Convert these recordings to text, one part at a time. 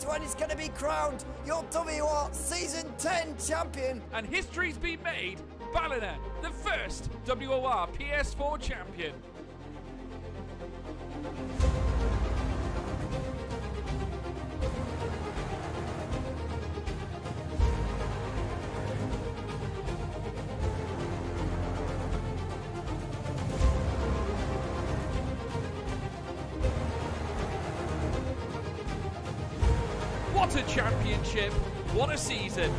That one is going to be crowned your WOR Season 10 champion. And history's been made. Ballina, the first WOR PS4 champion. What a championship! What a season!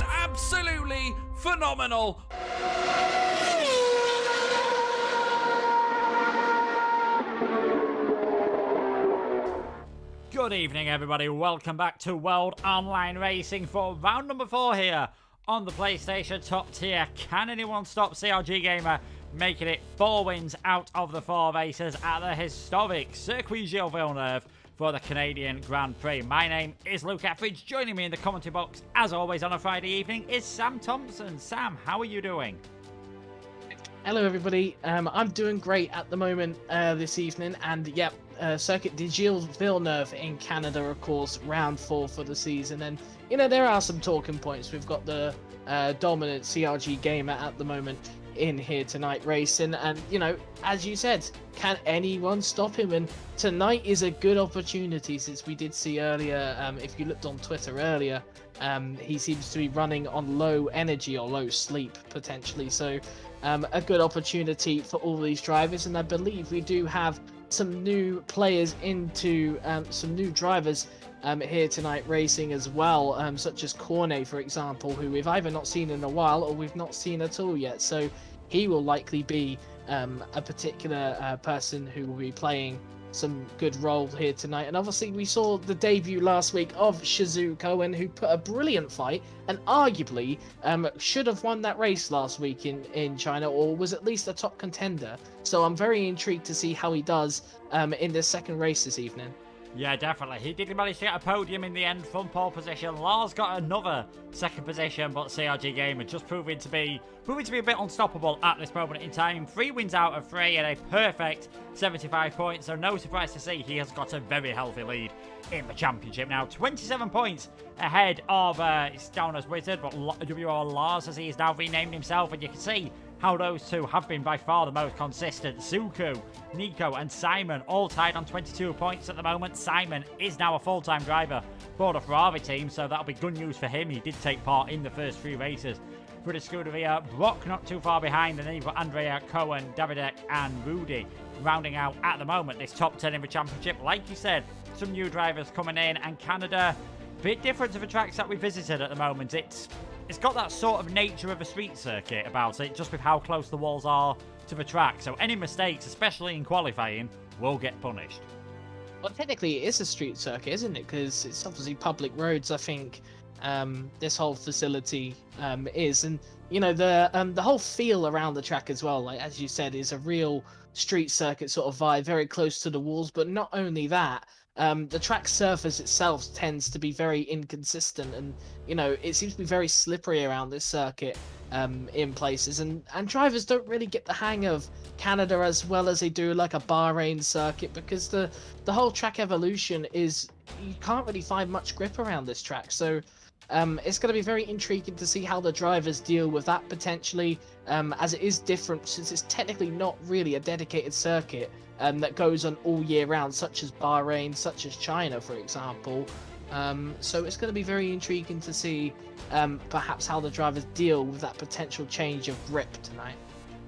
Absolutely phenomenal. Good evening, everybody. Welcome back to World Online Racing for round number 4 here on the PlayStation Top Tier. Can anyone stop CRG Gamer making it 4 wins out of the 4 races at the historic Circuit Gilles Villeneuve for the Canadian Grand Prix? My name is Luke Etheridge. Joining me in the commentary box, as always on a Friday evening, is Sam Thompson. Sam, how are you doing? Hello everybody, I'm doing great at the moment this evening, and yep, Circuit de Gilles Villeneuve in Canada, of course, round 4 for the season, and you know, there are some talking points. We've got the dominant CRG Gamer at the moment in here tonight racing, and you know, as you said, can anyone stop him? And tonight is a good opportunity, since we did see earlier, if you looked on Twitter earlier, he seems to be running on low energy or low sleep potentially, so a good opportunity for all these drivers. And I believe we do have some new players into some new drivers here tonight racing as well, such as Cornet, for example, who we've either not seen in a while or we've not seen at all yet, so he will likely be a particular person who will be playing some good role here tonight. And obviously we saw the debut last week of Shizu Cohen, who put a brilliant fight and arguably should have won that race last week in China, or was at least a top contender. So I'm very intrigued to see how he does in this second race this evening. Yeah, definitely. He did manage to get a podium in the end from pole position. Lars got another second position, but CRG Gamer just proving to be a bit unstoppable at this moment in time. 3 wins out of 3 and a perfect 75 points. So no surprise to see he has got a very healthy lead in the championship now. 27 points ahead of it's down as Wizard, but WR Lars, as he is now renamed himself, and you can see how those two have been by far the most consistent. Zuko, Nico and Simon all tied on 22 points at the moment. Simon is now a full-time driver for the Ferrari team, so that'll be good news for him. He did take part in the first 3 races for the Scuderia. Brock not too far behind, and then you've got Andrea, Cohen, Davidek and Rudy rounding out at the moment this top 10 in the championship. Like you said, some new drivers coming in, and Canada, bit different to the tracks that we visited at the moment. It's got that sort of nature of a street circuit about it, just with how close the walls are to the track. So any mistakes, especially in qualifying, will get punished. Well, technically it is a street circuit, isn't it? Because it's obviously public roads, I think, this whole facility is. And, you know, the whole feel around the track as well, like as you said, is a real street circuit sort of vibe, very close to the walls. But not only that, the track surface itself tends to be very inconsistent, and you know, it seems to be very slippery around this circuit in places, and drivers don't really get the hang of Canada as well as they do like a Bahrain circuit, because the whole track evolution is, you can't really find much grip around this track. So it's going to be very intriguing to see how the drivers deal with that potentially, as it is different, since it's technically not really a dedicated circuit that goes on all year round, such as Bahrain, such as China, for example. So it's going to be very intriguing to see perhaps how the drivers deal with that potential change of grip tonight.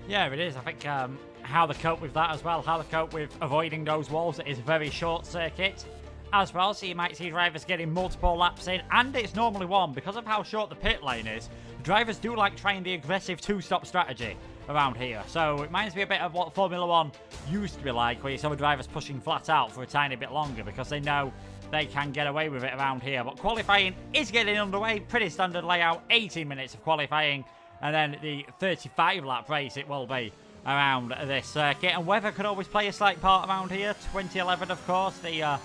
Yeah, it is. I think how they cope with that as well, how they cope with avoiding those walls. It is a very short circuit as well, so you might see drivers getting multiple laps in, and it's normally one. Because of how short the pit lane is, drivers do like trying the aggressive 2-stop strategy around here. So it reminds me a bit of what Formula 1 used to be like, where you saw the drivers pushing flat out for a tiny bit longer, because they know they can get away with it around here. But qualifying is getting underway. Pretty standard layout, 18 minutes of qualifying. And then the 35-lap race it will be around this circuit. And weather could always play a slight part around here. 2011, of course, the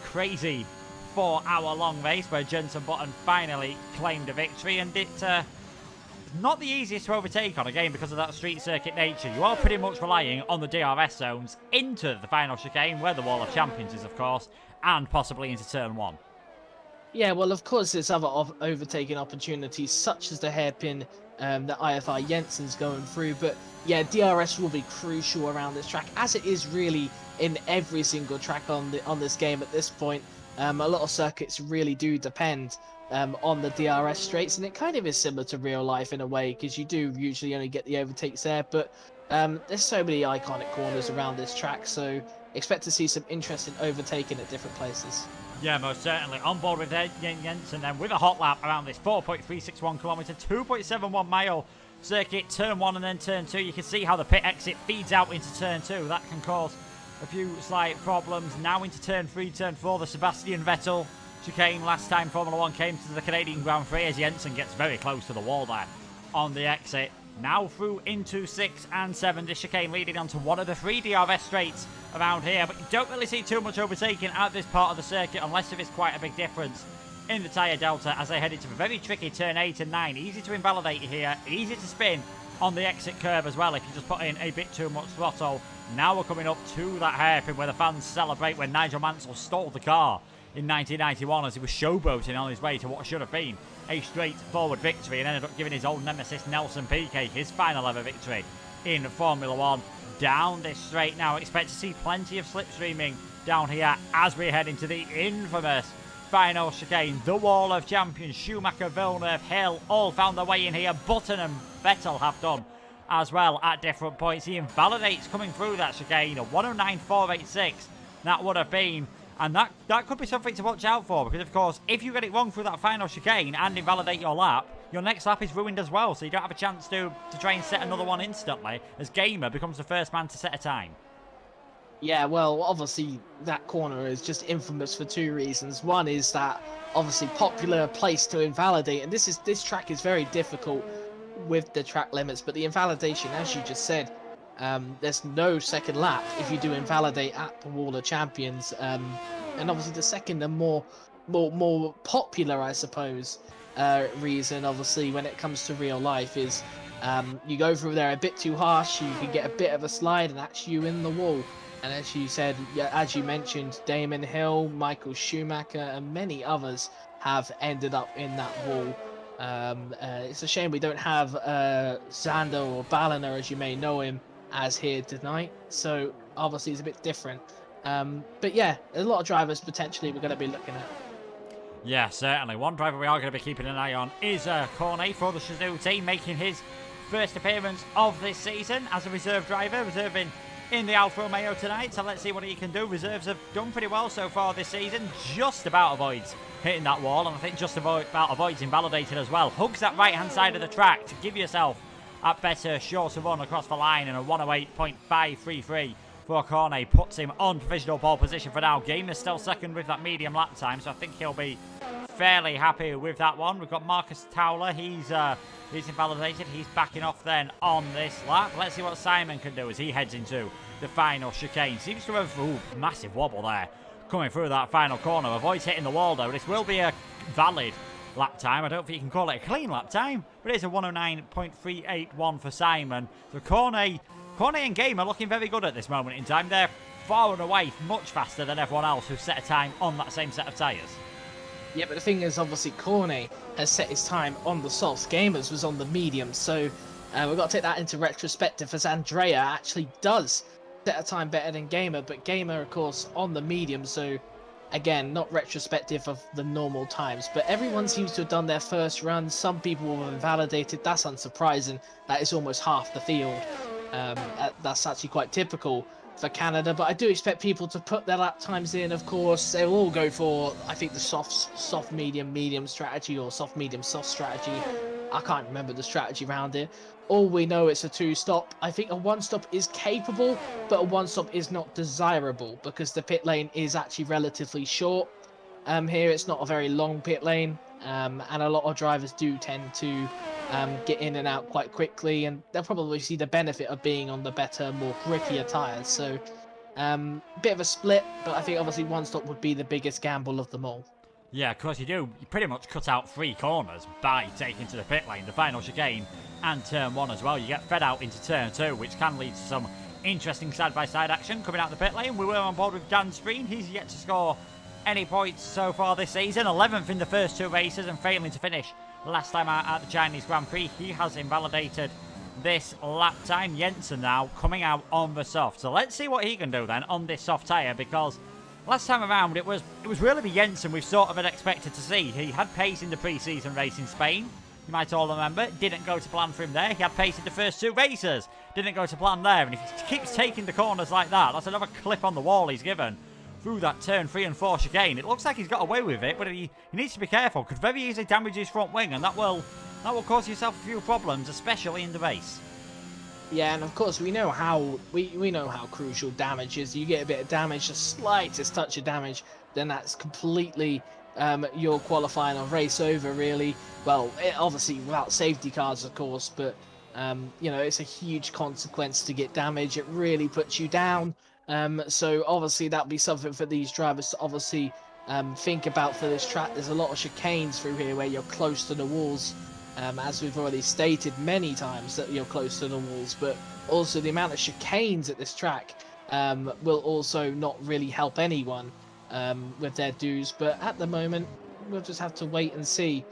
crazy 4-hour-long race where Jenson Button finally claimed a victory. And it's not the easiest to overtake on a game because of that street circuit nature. You are pretty much relying on the DRS zones into the final chicane, where the Wall of Champions is, of course, and possibly into turn 1. Yeah, well, of course, there's other overtaking opportunities, such as the hairpin that IFI Jensen's going through. But yeah, DRS will be crucial around this track, as it is really in every single track on this game at this point. A lot of circuits really do depend on the DRS straights, and it kind of is similar to real life in a way, because you do usually only get the overtakes there. But there's so many iconic corners around this track, so expect to see some interesting overtaking at different places. Yeah, most certainly. On board with Jensen then with a hot lap around this 4.361 kilometre, 2.71 mile circuit, turn 1 and then turn 2. You can see how the pit exit feeds out into turn 2. That can cause a few slight problems. Now into turn 3, turn 4, the Sebastian Vettel chicane. Last time Formula 1 came to the Canadian Grand Prix, as Jensen gets very close to the wall there on the exit. Now through into 6 and 7, this chicane leading onto one of the 3 DRS straights around here, but you don't really see too much overtaking at this part of the circuit unless there is quite a big difference in the tyre delta as they head into a very tricky turn 8 and 9. Easy to invalidate here, easy to spin on the exit curve as well if you just put in a bit too much throttle. Now we're coming up to that hairpin where the fans celebrate when Nigel Mansell stole the car in 1991 as he was showboating on his way to what should have been a straightforward victory, and ended up giving his old nemesis Nelson Piquet his final ever victory in Formula 1. Down this straight now, expect to see plenty of slipstreaming down here as we head into the infamous final chicane. The Wall of Champions, Schumacher, Villeneuve, Hill all found their way in here. Button and Vettel have done as well at different points. He invalidates coming through that chicane, a 109.486 that would have been. And that could be something to watch out for, because of course if you get it wrong through that final chicane and invalidate your lap, your next lap is ruined as well, so you don't have a chance to try and set another one instantly, as Gamer becomes the first man to set a time. Yeah, well, obviously that corner is just infamous for 2 reasons. One is that obviously popular place to invalidate, and this track is very difficult with the track limits, but the invalidation, as you just said, there's no second lap if you do invalidate at the Wall of Champions, and obviously the second and more popular, I suppose, reason, obviously, when it comes to real life is you go through there a bit too harsh, you can get a bit of a slide, and that's you in the wall. And as you said, as you mentioned, Damon Hill, Michael Schumacher, and many others have ended up in that wall. It's a shame we don't have Zander or Balliner, as you may know him, as here tonight, so obviously it's a bit different. But yeah, there's a lot of drivers potentially we're going to be looking at. Yeah, certainly. One driver we are going to be keeping an eye on is Cornet for the Shazoo team, making his first appearance of this season as a reserve driver, reserving in the Alfa Romeo tonight, so let's see what he can do. Reserves have done pretty well so far this season, just about avoids hitting that wall, and I think just about avoids invalidating as well. Hugs that right hand side of the track to give yourself a better shorter run across the line, and a 108.533 for Cornet puts him on provisional pole position for now. Gamer's still second with that medium lap time, so I think he'll be fairly happy with that one. We've got Marcus Towler, he's invalidated, he's backing off then on this lap. Let's see what Simon can do as he heads into the final chicane. Seems to have massive wobble there coming through that final corner, avoids hitting the wall though. This will be a valid lap time. I don't think you can call it a clean lap time, but it is a 109.381 for Simon. So Cornet and Game are looking very good at this moment in time. They're far and away much faster than everyone else who set a time on that same set of tyres. Yeah, but the thing is, obviously, Cornet has set his time on the softs. Gamers was on the medium, so we've got to take that into retrospective, as Andrea actually does set a time better than Gamer, but Gamer, of course, on the medium, so again, not retrospective of the normal times. But everyone seems to have done their first run. Some people were invalidated. That's unsurprising. That is almost half the field. That's actually quite typical for Canada, but I do expect people to put their lap times in. Of course, they'll all go for, I think, the soft medium strategy, or soft medium soft strategy. I can't remember the strategy around it. All we know, it's a 2-stop. I think a 1-stop is capable, but a 1-stop is not desirable because the pit lane is actually relatively short. here. It's not a very long pit lane, and a lot of drivers do tend to get in and out quite quickly, and they'll probably see the benefit of being on the better, more grippier tyres. So, bit of a split, but I think obviously one stop would be the biggest gamble of them all. Yeah, of course you do. You pretty much cut out 3 corners by taking to the pit lane, the final chicane and turn 1 as well. You get fed out into turn 2, which can lead to some interesting side-by-side action coming out the pit lane. We were on board with Dan Spreen. He's yet to score any points so far this season. 11th in the first 2 races and failing to finish last time out at the Chinese Grand Prix. He has invalidated this lap time. Jensen now coming out on the soft. So let's see what he can do then on this soft tyre, because last time around, it was really the Jensen we sort of had expected to see. He had pace in the pre-season race in Spain. You might all remember. Didn't go to plan for him there. He had pace in the first 2 races. Didn't go to plan there. And if he keeps taking the corners like that, that's another clip on the wall he's given through that turn 3 and 4 chicane. It looks like he's got away with it, but he needs to be careful. Could very easily damage his front wing, and that will cause yourself a few problems, especially in the race. Yeah, and of course we know how crucial damage is. You get a bit of damage, the slightest touch of damage, then that's completely your qualifying or race over, really. Well, obviously without safety cars, of course, but it's a huge consequence to get damage. It really puts you down. So obviously that'll be something for these drivers to obviously think about for this track. There's a lot of chicanes through here where you're close to the walls. As we've already stated many times that you're close to the walls, but also the amount of chicanes at this track will also not really help anyone with their dues. But at the moment, we'll just have to wait and see,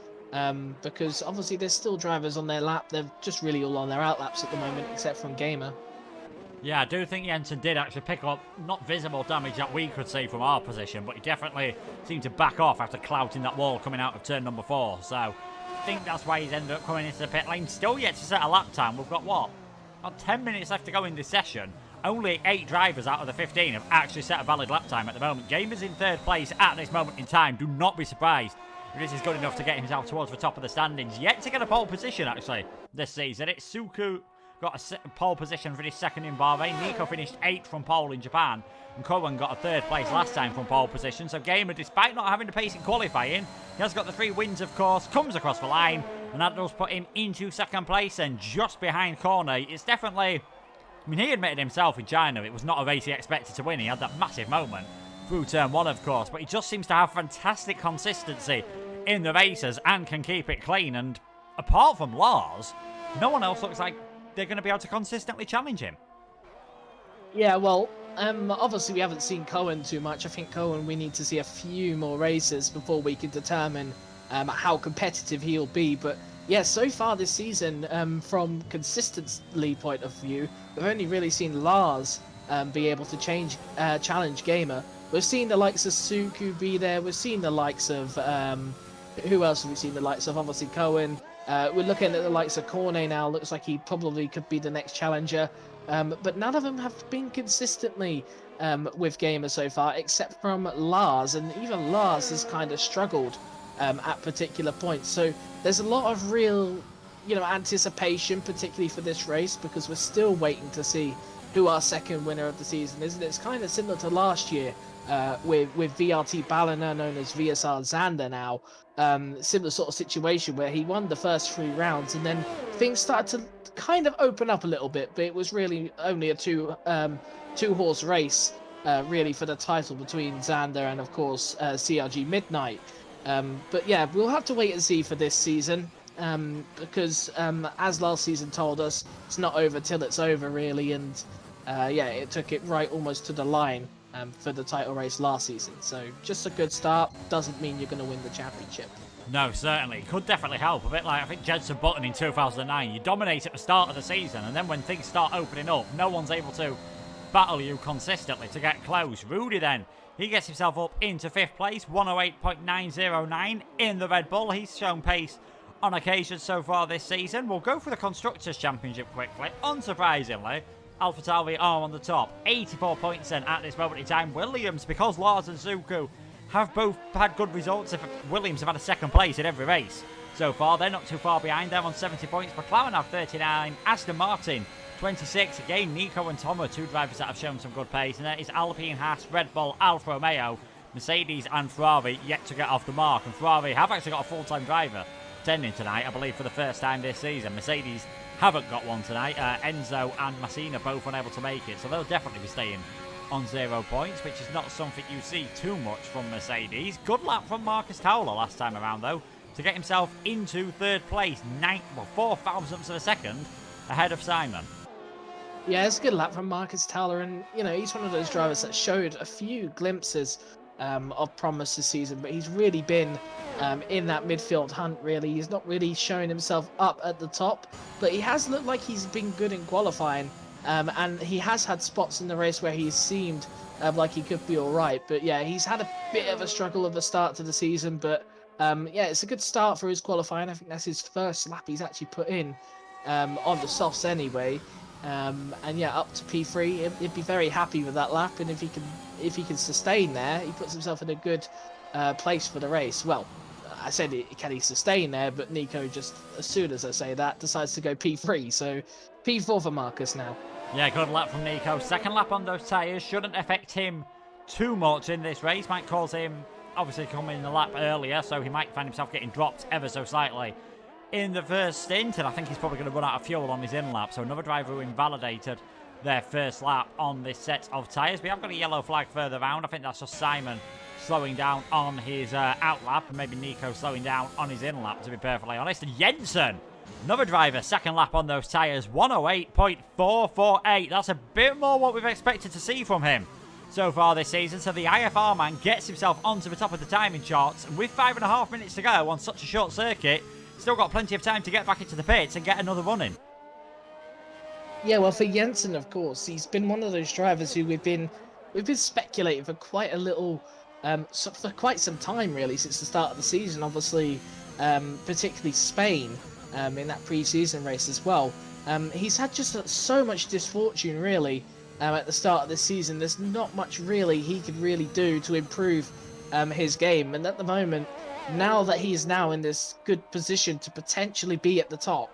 because obviously there's still drivers on their lap. They're just really all on their outlaps at the moment, except from Gamer. Yeah, I do think Jensen did actually pick up not visible damage that we could see from our position, but he definitely seemed to back off after clouting that wall coming out of turn number 4. So I think that's why he's ended up coming into the pit lane. Still yet to set a lap time. We've got, about 10 minutes left to go in this session. Only 8 drivers out of the 15 have actually set a valid lap time at the moment. Gamer's in 3rd place at this moment in time. Do not be surprised if this is good enough to get himself towards the top of the standings. Yet to get a pole position, actually, this season. It's Suku got a pole position for his 2nd in Bahrain. Nico finished 8th from pole in Japan. And Cohen got a 3rd place last time from pole position. So Gamer, despite not having the pace in qualifying, he has got the 3 wins, of course, comes across the line. And that does put him into 2nd place and just behind Cornet. It's definitely, he admitted himself in China it was not a race he expected to win. He had that massive moment through turn 1, of course. But he just seems to have fantastic consistency in the races and can keep it clean. And apart from Lars, no one else looks like they're going to be able to consistently challenge him. Yeah, well, obviously we haven't seen Cohen too much. I think Cohen, we need to see a few more races before we can determine how competitive he'll be. But yeah, so far this season, from consistency point of view, we've only really seen Lars be able to challenge Gamer. We've seen the likes of Suku be there. We've seen the likes of who else have we seen? The likes of obviously Cohen. We're looking at the likes of Cornet now. Looks like he probably could be the next challenger. But none of them have been consistently with Gamer so far, except from Lars. And even Lars has kind of struggled at particular points. So there's a lot of real, anticipation, particularly for this race, because we're still waiting to see who our 2nd winner of the season is. And it's kind of similar to last year with VRT Balliner, known as VSR Xander now. Similar sort of situation where he won the first 3 rounds and then things started to kind of open up a little bit, but it was really only a two-horse race really for the title between Xander and of course CRG Midnight. But yeah, we'll have to wait and see for this season, because as last season told us, it's not over till it's over, really. And yeah, it took it right almost to the line for the title race last season. So just a good start doesn't mean you're going to win the championship. No, certainly. It could definitely help. A bit like, I think, Jensen Button in 2009. You dominate at the start of the season, and then when things start opening up, no one's able to battle you consistently to get close. Rudy then, he gets himself up into 5th place, 108.909 in the Red Bull. He's shown pace on occasion so far this season. We'll go for the Constructors' Championship quickly. Unsurprisingly, AlphaTauri are on the top. 84 points then at this moment in time. Williams, because Lars and Suku have both had good results. If Williams have had a 2nd place in every race so far, they're not too far behind. They're on 70 points. McLaren have 39. Aston Martin 26. Again, Nico and Tom are 2 drivers that have shown some good pace. And that is Alpine, Haas, Red Bull, Alfa Romeo Mercedes and Ferrari yet to get off the mark. And Ferrari have actually got a full-time driver attending tonight, I believe, for the first time this season. Mercedes haven't got one tonight. Enzo and Massina both unable to make it, so they'll definitely be staying on 0 points, which is not something you see too much from Mercedes. Good lap from Marcus Towler last time around, though, to get himself into third place, 4 thousandths of a second ahead of Simon. Yeah, it's a good lap from Marcus Towler, and he's one of those drivers that showed a few glimpses of promise this season, but he's really been in that midfield hunt. Really, he's not really showing himself up at the top, but he has looked like he's been good in qualifying, and he has had spots in the race where he's seemed like he could be all right. But yeah, he's had a bit of a struggle of a start to the season, but yeah, it's a good start for his qualifying. I think that's his first lap he's actually put in on the softs anyway. And yeah, up to P3, he'd be very happy with that lap, and if he can sustain there, he puts himself in a good place for the race. Well, I said can he sustain there, but Nico just, as soon as I say that, decides to go P3, so P4 for Marcus now. Yeah, good lap from Nico. Second lap on those tyres shouldn't affect him too much in this race. Might cause him, obviously, coming in the lap earlier, so he might find himself getting dropped ever so slightly in the first stint, and I think he's probably going to run out of fuel on his in lap. So another driver who invalidated their first lap on this set of tyres. We have got a yellow flag further round. I think that's just Simon slowing down on his out lap, and maybe Nico slowing down on his in lap, to be perfectly honest. And Jensen, another driver, second lap on those tyres, 108.448. That's a bit more what we've expected to see from him so far this season. So the IFR man gets himself onto the top of the timing charts, and with 5.5 minutes to go on such a short circuit, still got plenty of time to get back into the pits and get another run in. Yeah, well, for Jensen, of course, he's been one of those drivers who we've been speculating for quite a little, for quite some time really, since the start of the season. Obviously, particularly Spain in that pre-season race as well. He's had just so much misfortune really at the start of this season. There's not much really he could really do to improve his game, and at the moment, now that he's now in this good position to potentially be at the top,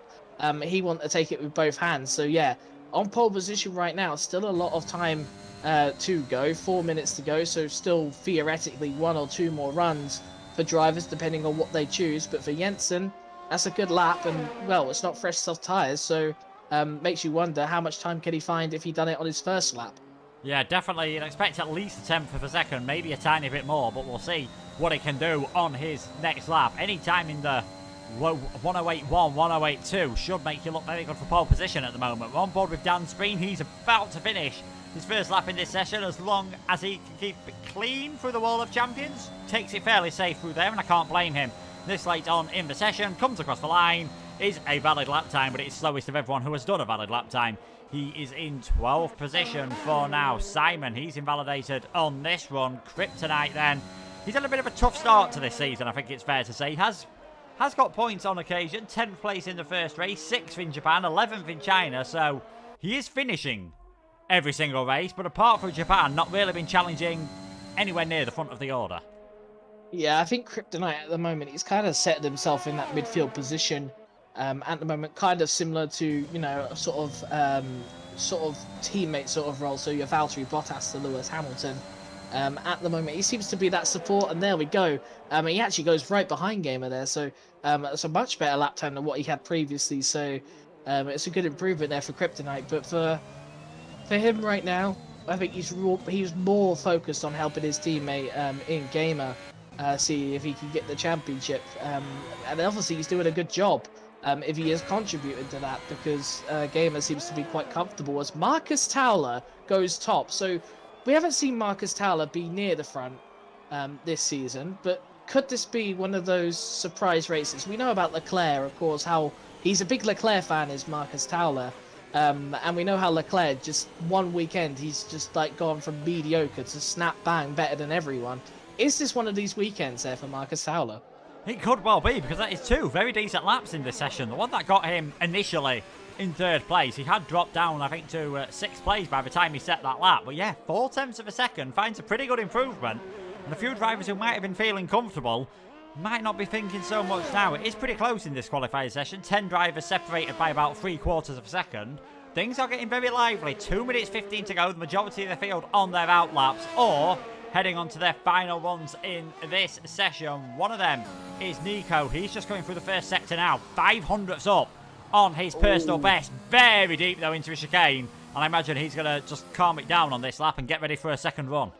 he wants to take it with both hands. So yeah, on pole position right now, still a lot of time to go, 4 minutes to go, so still theoretically 1 or 2 more runs for drivers depending on what they choose. But for Jensen, that's a good lap, and well, it's not fresh soft tyres, so makes you wonder how much time can he find if he done it on his first lap. Yeah, definitely. You'd expect at least a tenth of a second, maybe a tiny bit more, but we'll see what he can do on his next lap. Any time in the 108.1, 108.2 should make you look very good for pole position at the moment. We're on board with Dan Spreen. He's about to finish his first lap in this session, as long as he can keep it clean through the wall of champions. Takes it fairly safe through there, and I can't blame him. This late on in the session, comes across the line, is a valid lap time, but it's slowest of everyone who has done a valid lap time. He is in 12th position for now. Simon, he's invalidated on this run. Kryptonite then. He's had a bit of a tough start to this season, I think it's fair to say. He has got points on occasion. 10th place in the first race, 6th in Japan, 11th in China. So he is finishing every single race, but apart from Japan, not really been challenging anywhere near the front of the order. Yeah, I think Kryptonite at the moment, he's kind of set himself in that midfield position at the moment, kind of similar to, sort of teammate sort of role. So your Valtteri Bottas to Lewis Hamilton. At the moment, he seems to be that support, and there we go. He actually goes right behind Gamer there, so it's a much better lap time than what he had previously. So it's a good improvement there for Kryptonite. But for him right now, I think he's more focused on helping his teammate in Gamer see if he can get the championship. And obviously, he's doing a good job if he has contributed to that, because Gamer seems to be quite comfortable as Marcus Towler goes top. So we haven't seen Marcus Towler be near the front this season, but could this be one of those surprise races? We know about Leclerc, of course, how he's a big Leclerc fan, is Marcus Towler. And we know how Leclerc, just one weekend, he's just like gone from mediocre to snap bang better than everyone. Is this one of these weekends there for Marcus Towler? It could well be, because that is 2 very decent laps in this session. The one that got him initially in 3rd place, he had dropped down, I think, to 6th place by the time he set that lap. But yeah, 0.4 of a second finds a pretty good improvement. And a few drivers who might have been feeling comfortable might not be thinking so much now. It is pretty close in this qualifying session. 10 drivers separated by about 3/4 of a second. Things are getting very lively. 2 minutes 15 to go. The majority of the field on their out laps. Or heading on to their final runs in this session. One of them is Nico. He's just going through the first sector now. 500ths up on his personal best. Very deep, though, into a chicane. And I imagine he's going to just calm it down on this lap and get ready for a second run.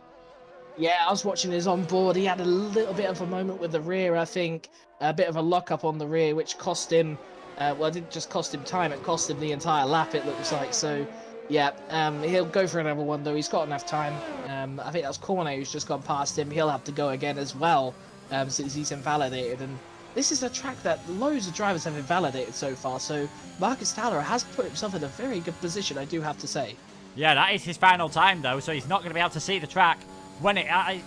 Yeah, I was watching his onboard. He had a little bit of a moment with the rear, I think. A bit of a lock-up on the rear, which cost him... well, it didn't just cost him time, it cost him the entire lap, it looks like. So, yeah, he'll go for another one, though. He's got enough time. I think that was Cornet who's just gone past him. He'll have to go again as well, since he's invalidated. And this is a track that loads of drivers have invalidated so far. So, Marcus Towler has put himself in a very good position, I do have to say. Yeah, that is his final time, though, so he's not going to be able to see the track when it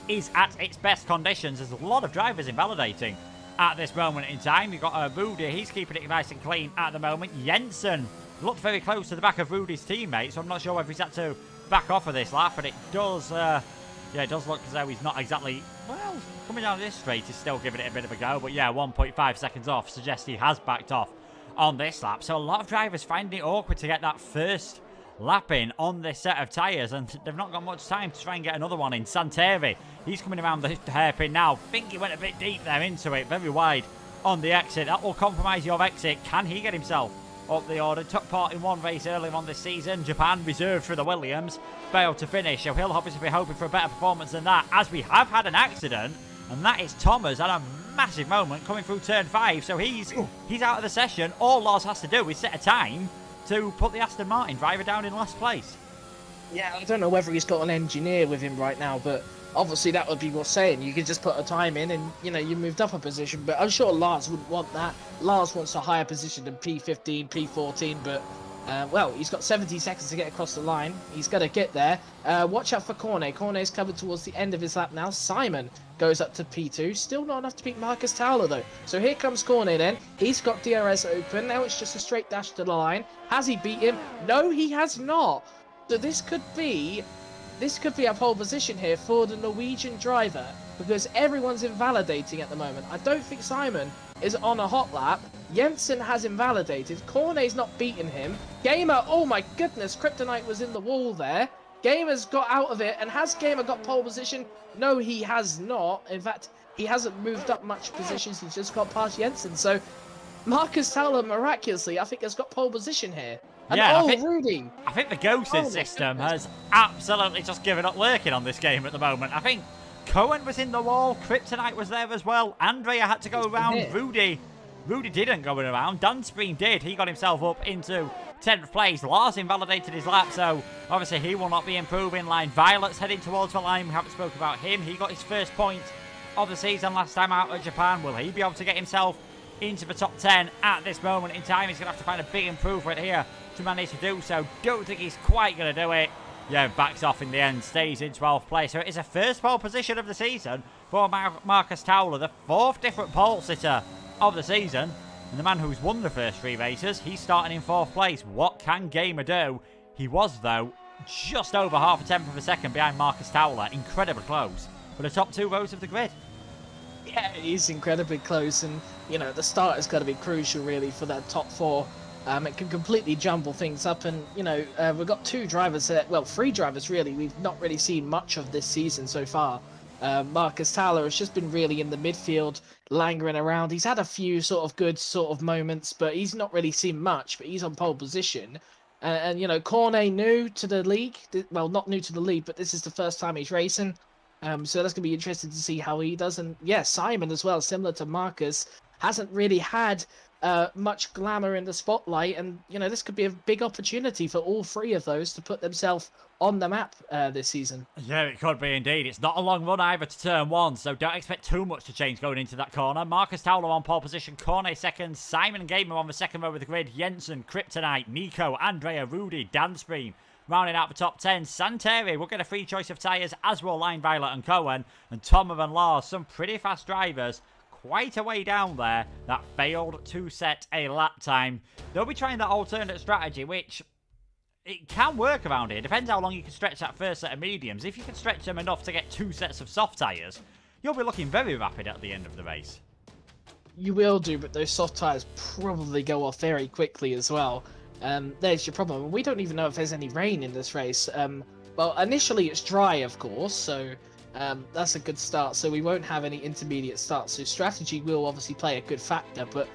is at its best conditions. There's a lot of drivers invalidating at this moment in time. You've got Rudy, he's keeping it nice and clean at the moment. Jensen looked very close to the back of Rudy's teammate, so I'm not sure whether he's had to back off of this lap, but it does, it does look as though he's not exactly, well, coming down this straight, he's still giving it a bit of a go, but yeah, 1.5 seconds off suggests he has backed off on this lap. So a lot of drivers finding it awkward to get that first lap in on this set of tyres, and they've not got much time to try and get another one in. Santeri, he's coming around the hairpin now. I think he went a bit deep there into it, very wide on the exit. That will compromise your exit. Can he get himself up the order? Took part in one race earlier on this season. Japan reserved for the Williams. Failed to finish, so he'll obviously be hoping for a better performance than that, as we have had an accident, and that is Thomas at a massive moment coming through turn 5, so he's out of the session. All Lars has to do is set a time to put the Aston Martin driver down in last place. Yeah, I don't know whether he's got an engineer with him right now, but obviously that would be what's saying. You could just put a time in and, you know, you moved up a position, but I'm sure Lars wouldn't want that. Lars wants a higher position than P15, P14, but, well, he's got 70 seconds to get across the line. He's got to get there. Watch out for Cornet. Cornet's coming towards the end of his lap now. Simon goes up to P2. Still not enough to beat Marcus Towler, though. So here comes Cornet then. He's got DRS open. Now it's just a straight dash to the line. Has he beat him? No, he has not. So this could be a pole position here for the Norwegian driver, because everyone's invalidating at the moment. I don't think Simon is on a hot lap. Jensen has invalidated. Cornet's not beating him. Gamer, oh my goodness, Kryptonite was in the wall there. Gamer's got out of it, and has Gamer got pole position? No, he has not. In fact, he hasn't moved up much positions. He's just got past Jensen. So Marcus Towler, miraculously, I think has got pole position here. And yeah, Rudy. I think the ghosting system has absolutely just given up working on this game at the moment. I think Cohen was in the wall, Kryptonite was there as well, Andrea had to go around, Rudy didn't go around, Dunspreen did, he got himself up into 10th place. Lars invalidated his lap, so obviously he will not be improving. Line Violet's heading towards the line, we haven't spoken about him. He got his first point of the season last time out at Japan. Will he be able to get himself into the top 10 at this moment in time? He's going to have to find a big improvement here to manage to do so. Don't think he's quite going to do it. Yeah, backs off in the end, stays in 12th place. So it is a first pole position of the season for Marcus Towler, the 4th different pole sitter of the season. And the man who's won the first 3 races, he's starting in 4th place. What can Gamer do? He was, though, just over half a tenth of a second behind Marcus Towler. Incredibly close for the top 2 rows of the grid. Yeah, he's incredibly close, and, you know, the start is going to be crucial, really, for that top 4. It can completely jumble things up, and, you know, we've got 2 drivers, well, 3 drivers, really, we've not really seen much of this season so far. Marcus Towler has just been really in the midfield, lingering around. He's had a few sort of good sort of moments, but he's not really seen much, but he's on pole position. And you know, Cornet new to the league, well, not new to the league, but this is the first time he's racing. So that's going to be interesting to see how he does. And yeah, Simon as well, similar to Marcus, hasn't really had much glamour in the spotlight. And, you know, this could be a big opportunity for all 3 of those to put themselves on the map this season. Yeah, it could be indeed. It's not a long run either to turn 1, so don't expect too much to change going into that corner. Marcus Towler on pole position, Cornet second, Simon and Gamer on the second row of the grid, Jensen, Kryptonite, Nico, Andrea, Rudy, Dunspreen. Rounding out the top 10, Santeri will get a free choice of tyres, as will Line Violet and Cohen. And Tomer and Lars, some pretty fast drivers, quite a way down there, that failed to set a lap time. They'll be trying that alternate strategy, which it can work around here. Depends how long you can stretch that first set of mediums. If you can stretch them enough to get 2 sets of soft tyres, you'll be looking very rapid at the end of the race. You will do, but those soft tyres probably go off very quickly as well. There's your problem. We don't even know if there's any rain in this race. Well, initially it's dry, of course, so That's a good start. So we won't have any intermediate starts. So strategy will obviously play a good factor, but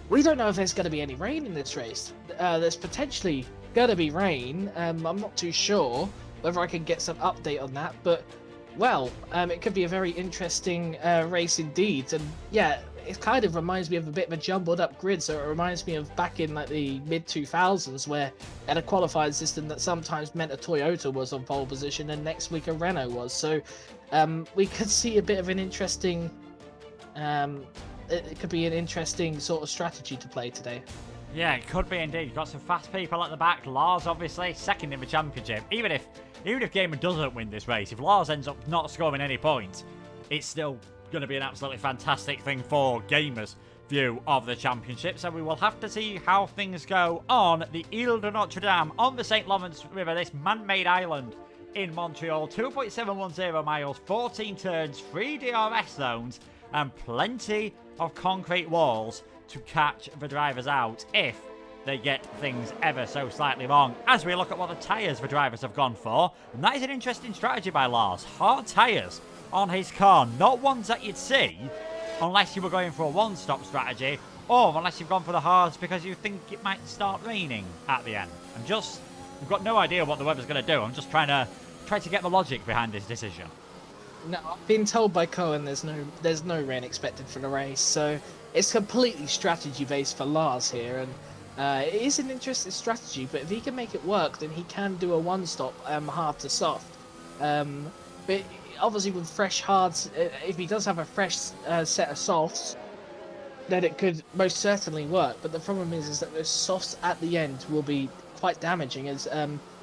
we don't know if there's going to be any rain in this race. There's potentially going to be rain. I'm not too sure whether I can get some update on that, but well, it could be a very interesting race indeed. And yeah, it kind of reminds me of a bit of a jumbled up grid. So it reminds me of back in like the mid 2000s, where at a qualifying system that sometimes meant a Toyota was on pole position and next week a Renault was. So we could see a bit of an interesting. It could be an interesting sort of strategy to play today. Yeah, it could be indeed. You've got some fast people at the back. Lars, obviously, second in the championship. Even if Gamer doesn't win this race, if Lars ends up not scoring any points, it's still going to be an absolutely fantastic thing for Gamer's view of the championship. So we will have to see how things go on the Ile de Notre Dame on the St. Lawrence River, this man-made island in Montreal. 2.710 miles, 14 turns, 3 DRS zones, and plenty of concrete walls to catch the drivers out if they get things ever so slightly wrong. As we look at what the tyres the drivers have gone for, and that is an interesting strategy by Lars. Hard tyres on his car, not ones that you'd see unless you were going for a one-stop strategy, or unless you've gone for the hards because you think it might start raining at the end. I've got no idea what the weather's going to do. I'm just trying to get the logic behind this decision. No, I've been told by Cohen there's no rain expected for the race, so it's completely strategy based for Lars here, and it is an interesting strategy. But if he can make it work, then he can do a one-stop hard to soft. But obviously with fresh hards, if he does have a fresh set of softs, then it could most certainly work. But the problem is that those softs at the end will be quite damaging, as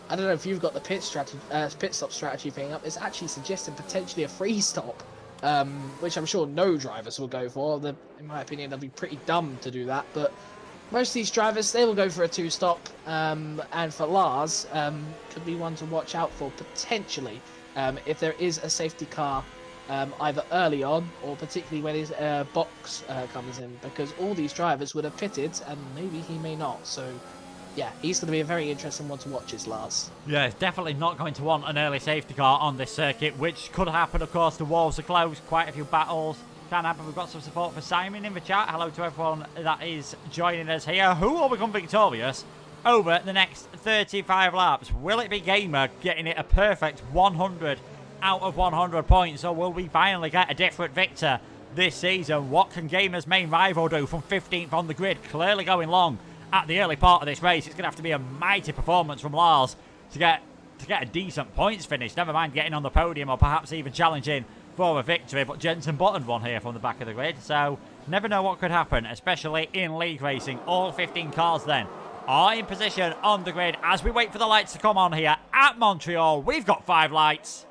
I don't know if you've got the pit stop strategy thing up. It's actually suggesting potentially a free stop, which I'm sure no drivers will go for. In my opinion, they'll be pretty dumb to do that. But most of these drivers, they will go for a two-stop. And for Lars, could be one to watch out for potentially if there is a safety car either early on or particularly when his box comes in, because all these drivers would have pitted and maybe he may not. So yeah, he's going to be a very interesting one to watch, is Lars. Yeah, it's definitely not going to want an early safety car on this circuit, which could happen, of course. The walls are closed, quite a few battles can happen. We've got some support for Simon in the chat. Hello to everyone that is joining us here. Who will become victorious over the next 35 laps? Will it be Gamer getting it a perfect 100 out of 100 points, or will we finally get a different victor this season? What can Gamer's main rival do from 15th on the grid, clearly going long at the early part of this race? It's going to have to be a mighty performance from Lars to get a decent points finish, never mind getting on the podium or perhaps even challenging for a victory. But Jensen Button won here from the back of the grid, so never know what could happen, especially in league racing. All 15 cars then are in position on the grid as we wait for the lights to come on here at Montreal. We've got 5 lights.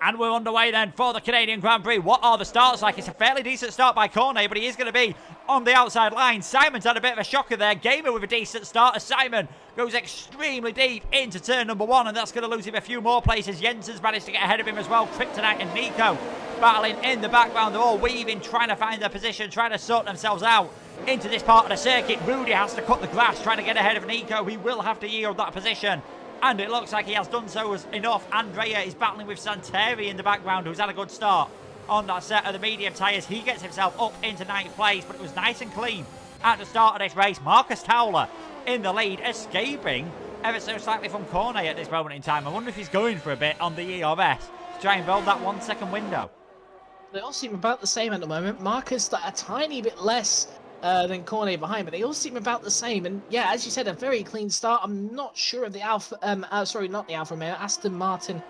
And we're underway then for the Canadian Grand Prix. What are the starts like? It's a fairly decent start by Cornet, but he is going to be on the outside line. Simon's had a bit of a shocker there. Gamer with a decent start as Simon goes extremely deep into turn number 1, and that's going to lose him a few more places. Jensen's managed to get ahead of him as well. Kryptonite and Nico battling in the background. They're all weaving, trying to find their position, trying to sort themselves out into this part of the circuit. Rudy has to cut the grass, trying to get ahead of Nico. He will have to yield that position, and it looks like he has done so enough. Andrea is battling with Santeri in the background, who's had a good start on that set of the medium tyres. He gets himself up into 9th place, but it was nice and clean at the start of this race. Marcus Towler in the lead, escaping ever so slightly from Cornet at this moment in time. I wonder if he's going for a bit on the ERS to try and build that 1 second window. They all seem about the same at the moment. Marcus a tiny bit less than Cornet behind, but they all seem about the same. And yeah, as you said, a very clean start. I'm not sure if the Alfa, sorry, not the Alfa Romeo, Aston Martin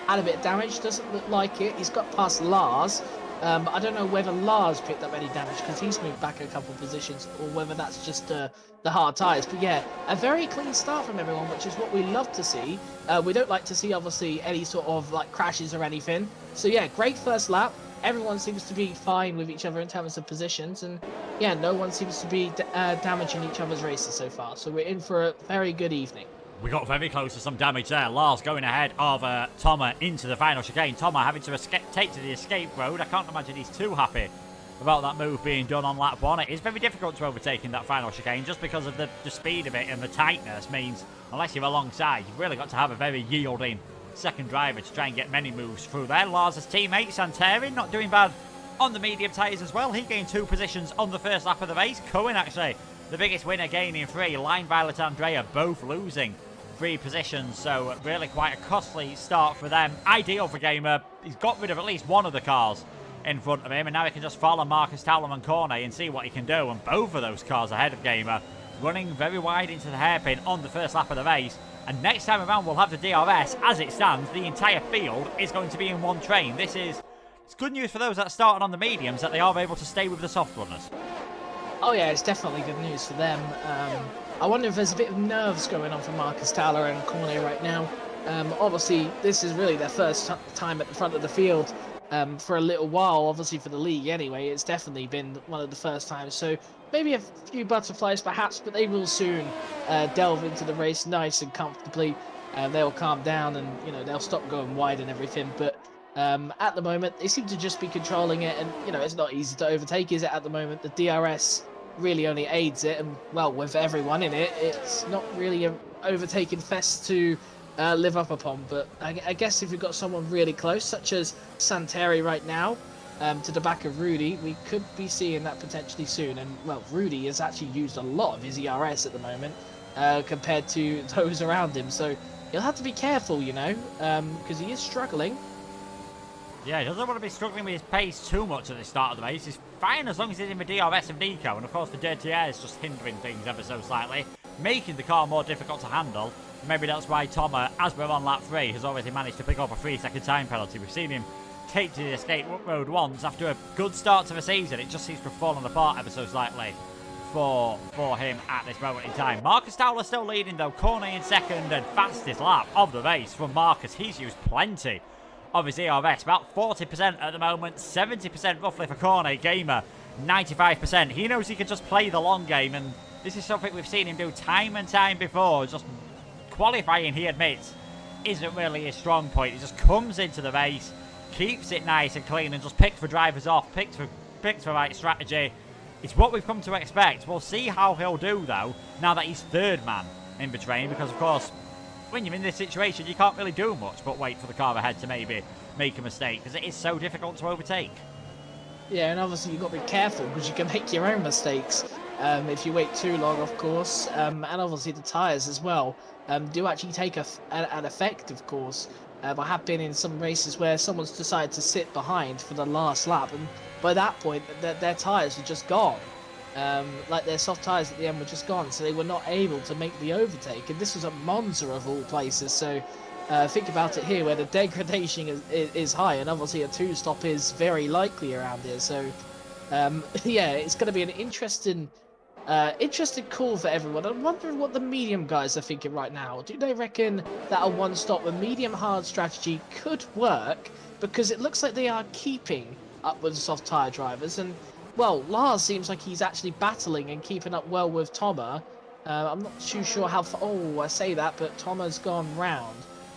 had a bit of damage. Doesn't look like it. He's got past Lars. I don't know whether Lars picked up any damage because he's moved back a couple of positions, or whether that's just the hard tyres. But yeah, a very clean start from everyone, which is what we love to see. We don't like to see, obviously, any sort of like crashes or anything. So yeah, great first lap. Everyone seems to be fine with each other in terms of positions, and yeah, no one seems to be damaging each other's races so far. So we're in for a very good evening. We got very close to some damage there. Lars going ahead of Thomas into the final chicane. Thomas having to take to the escape road. I can't imagine he's too happy about that move being done on lap 1. It is very difficult to overtake in that final chicane just because of the speed of it, and the tightness means unless you're alongside, you've really got to have a very yielding second driver to try and get many moves through there. Lars' teammate, Santeri, not doing bad on the medium tyres as well. He gained 2 positions on the first lap of the race. Cohen, actually, the biggest winner, gaining 3. Line Violet, Andrea, both losing 3 positions, so really quite a costly start for them. Ideal for Gamer. He's got rid of at least one of the cars in front of him, and now he can just follow Marcus Towler and Cornet and see what he can do, and both of those cars ahead of Gamer, running very wide into the hairpin on the first lap of the race. And next time around we'll have the DRS. As it stands, the entire field is going to be in one train. It's good news for those that started on the mediums, that they are able to stay with the soft runners. Oh yeah, it's definitely good news for them. I wonder if there's a bit of nerves going on for Marcus Towler and Cornet right now. Obviously, this is really their first time at the front of the field for a little while, obviously for the league anyway. It's definitely been one of the first times, so maybe a few butterflies perhaps, but they will soon delve into the race nice and comfortably. They'll calm down and, you know, they'll stop going wide and everything, but at the moment, they seem to just be controlling it, and, you know, it's not easy to overtake, is it, at the moment? The DRS really only aids it, and, well, with everyone in it, it's not really an overtaking fest to live up upon, but I guess if you've got someone really close, such as Santeri right now, to the back of Rudy, we could be seeing that potentially soon, and, well, Rudy has actually used a lot of his ERS at the moment, compared to those around him, so he'll have to be careful, you know, because he is struggling. Yeah, he doesn't want to be struggling with his pace too much at the start of the race. He's fine as long as he's in the DRS of Nico. And of course, the dirty air is just hindering things ever so slightly, making the car more difficult to handle. Maybe that's why Tomer, as we're on lap 3, has already managed to pick up a 3-second time penalty. We've seen him take to the escape road once after a good start to the season. It just seems to have fallen apart ever so slightly for him at this moment in time. Marcus Towler still leading though. Cornet in second, and fastest lap of the race from Marcus. He's used plenty of his ERS, about 40% at the moment, 70% roughly for Cornet. Gamer, 95%. He knows he can just play the long game, and this is something we've seen him do time and time before. Just qualifying, he admits, isn't really his strong point. He just comes into the race, keeps it nice and clean, and just picks the drivers off, picks the right strategy. It's what we've come to expect. We'll see how he'll do, though, now that he's third man in the train, because, of course, when you're in this situation, you can't really do much but wait for the car ahead to maybe make a mistake, because it is so difficult to overtake. Yeah, and obviously you've got to be careful, because you can make your own mistakes if you wait too long, of course. And obviously the tyres as well do actually take an effect, of course. I have been in some races where someone's decided to sit behind for the last lap, and by that point, their tyres are just gone. Like their soft tyres at the end were just gone, so they were not able to make the overtake. And this was at Monza of all places, so think about it here, where the degradation is high, and obviously a 2-stop is very likely around here. So yeah, it's going to be an interesting call for everyone. I'm wondering what the medium guys are thinking right now. Do they reckon that a 1-stop, a medium hard strategy could work? Because it looks like they are keeping up with the soft tyre drivers, and well, Lars seems like he's actually battling and keeping up well with Tomer. I'm not too sure how far... Oh, I say that, but Tomer's gone round.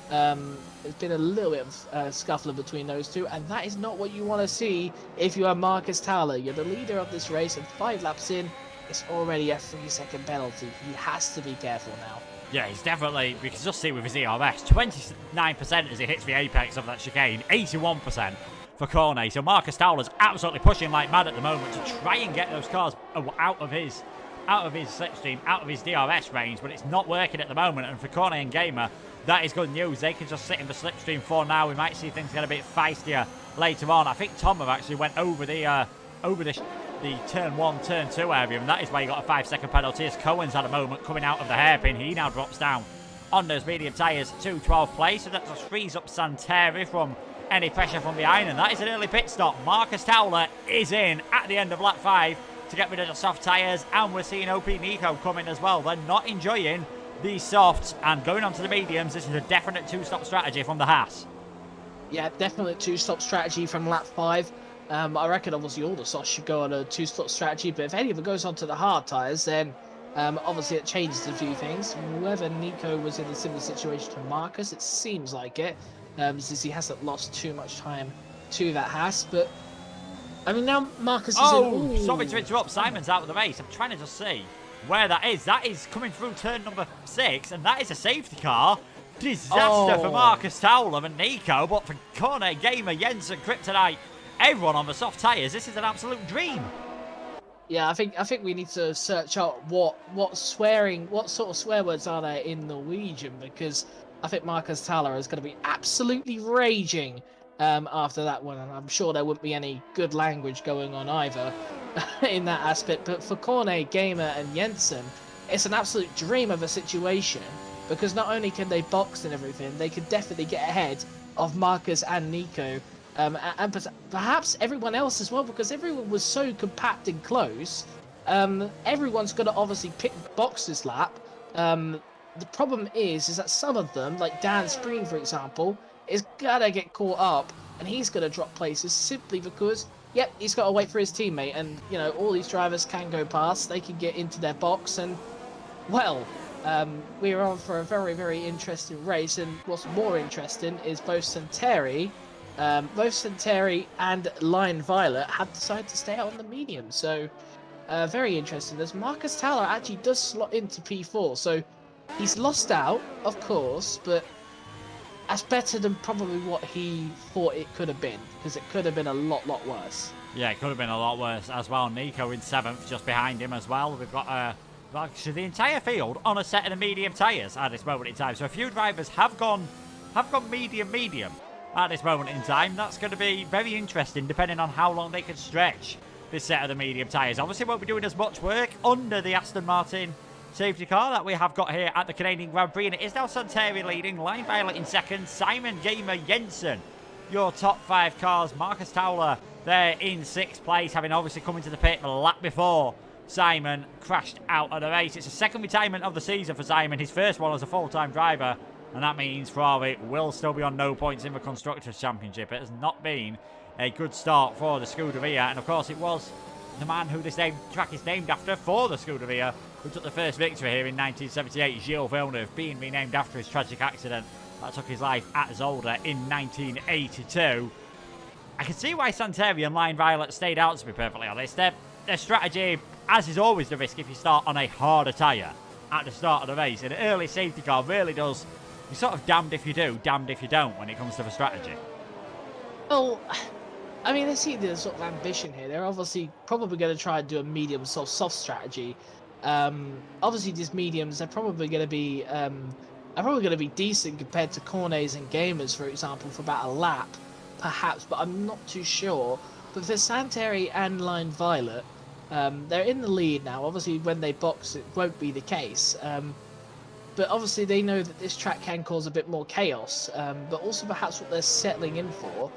There's been a little bit of scuffling between those two, and that is not what you want to see if you are Marcus Towler. You're the leader of this race, and 5 laps in, it's already a 3-second penalty. He has to be careful now. Yeah, he's definitely... We can just see with his ERS, 29% as he hits the apex of that chicane, 81% for Cornet. So Marcus Towler's absolutely pushing like mad at the moment to try and get those cars out of his slipstream, out of his DRS range, but it's not working at the moment. And for Cornet and Gamer, that is good news. They can just sit in the slipstream for now. We might see things get a bit feistier later on. I think Tomer actually went over the turn 1, turn 2 area, and that is why he got a 5-second penalty, as Cohen's had a moment coming out of the hairpin. He now drops down on those medium tyres to 12th place, so that just frees up Santeri from any pressure from behind, and that is an early pit stop. Marcus Towler is in at the end of lap 5 to get rid of the soft tyres, and we're seeing OP Nico coming as well. They're not enjoying these softs, and going on to the mediums, this is a definite 2-stop strategy from the Haas. Yeah, definite 2-stop strategy from lap 5. I reckon obviously all the softs should go on a 2-stop strategy, but if any of it goes onto the hard tyres, then obviously it changes a few things. Whether Nico was in a similar situation to Marcus, it seems like it. Since he hasn't lost too much time to that Haas, but I mean now Marcus is in... Ooh. Sorry to interrupt, Simon's out of the race. I'm trying to just see where that is. That is coming through turn number 6, and that is a safety car. Disaster for Marcus Towler and Nico, but for Cornet, Gamer, Jensen, Kryptonite, everyone on the soft tyres, this is an absolute dream. Yeah, I think we need to search out what sort of swear words are there in Norwegian, because I think Marcus Thaler is going to be absolutely raging after that one, and I'm sure there wouldn't be any good language going on either in that aspect. But for Cornet, Gamer, and Jensen, it's an absolute dream of a situation, because not only can they box and everything, they could definitely get ahead of Marcus and Nico. And perhaps everyone else as well, because everyone was so compact and close. Everyone's going to obviously pick box's lap. The problem is that some of them, like Dan Spreen, for example, is going to get caught up, and he's going to drop places simply because, yep, he's got to wait for his teammate. And, you know, all these drivers can go past, they can get into their box, and, well, we're on for a very, very interesting race. And what's more interesting is both Santeri and Lion Violet have decided to stay out on the medium. So, very interesting. As Marcus Thaler actually does slot into P4. So, he's lost out, of course, but that's better than probably what he thought it could have been, because it could have been a lot worse. Yeah, it could have been a lot worse as well. Nico in 7th, just behind him as well. We've got actually the entire field on a set of the medium tyres at this moment in time. So a few drivers have gone medium at this moment in time. That's going to be very interesting, depending on how long they can stretch this set of the medium tyres. Obviously, won't be doing as much work under the Aston Martin safety car that we have got here at the Canadian Grand Prix, and it is now Santeri leading, Lion Violet in 2nd, Simon, Gamer, Jensen, your top 5 cars. Marcus Towler there in 6th place, having obviously come into the pit the lap before Simon crashed out of the race. It's a 2nd retirement of the season for Simon, his first one as a full-time driver, and that means Ferrari will still be on no points in the Constructors' Championship. It has not been a good start for the Scuderia, and of course it was the man who this track is named after for the Scuderia, who took the first victory here in 1978, Gilles Villeneuve, being renamed after his tragic accident that took his life at Zolder in 1982. I can see why Santeri and Lion Violet stayed out, to be perfectly honest. Their strategy, as is always the risk if you start on a harder tyre at the start of the race, an early safety car really does, you're sort of damned if you do, damned if you don't when it comes to the strategy. Well, I mean, they see the sort of ambition here. They're obviously probably going to try and do a medium soft strategy. Obviously, these mediums are probably going to be decent compared to Cornets and Gamers, for example, for about a lap, perhaps. But I'm not too sure. But for Santeri and Lion Violet, they're in the lead now. Obviously, when they box, it won't be the case. But obviously, they know that this track can cause a bit more chaos. But also, perhaps what they're settling in for.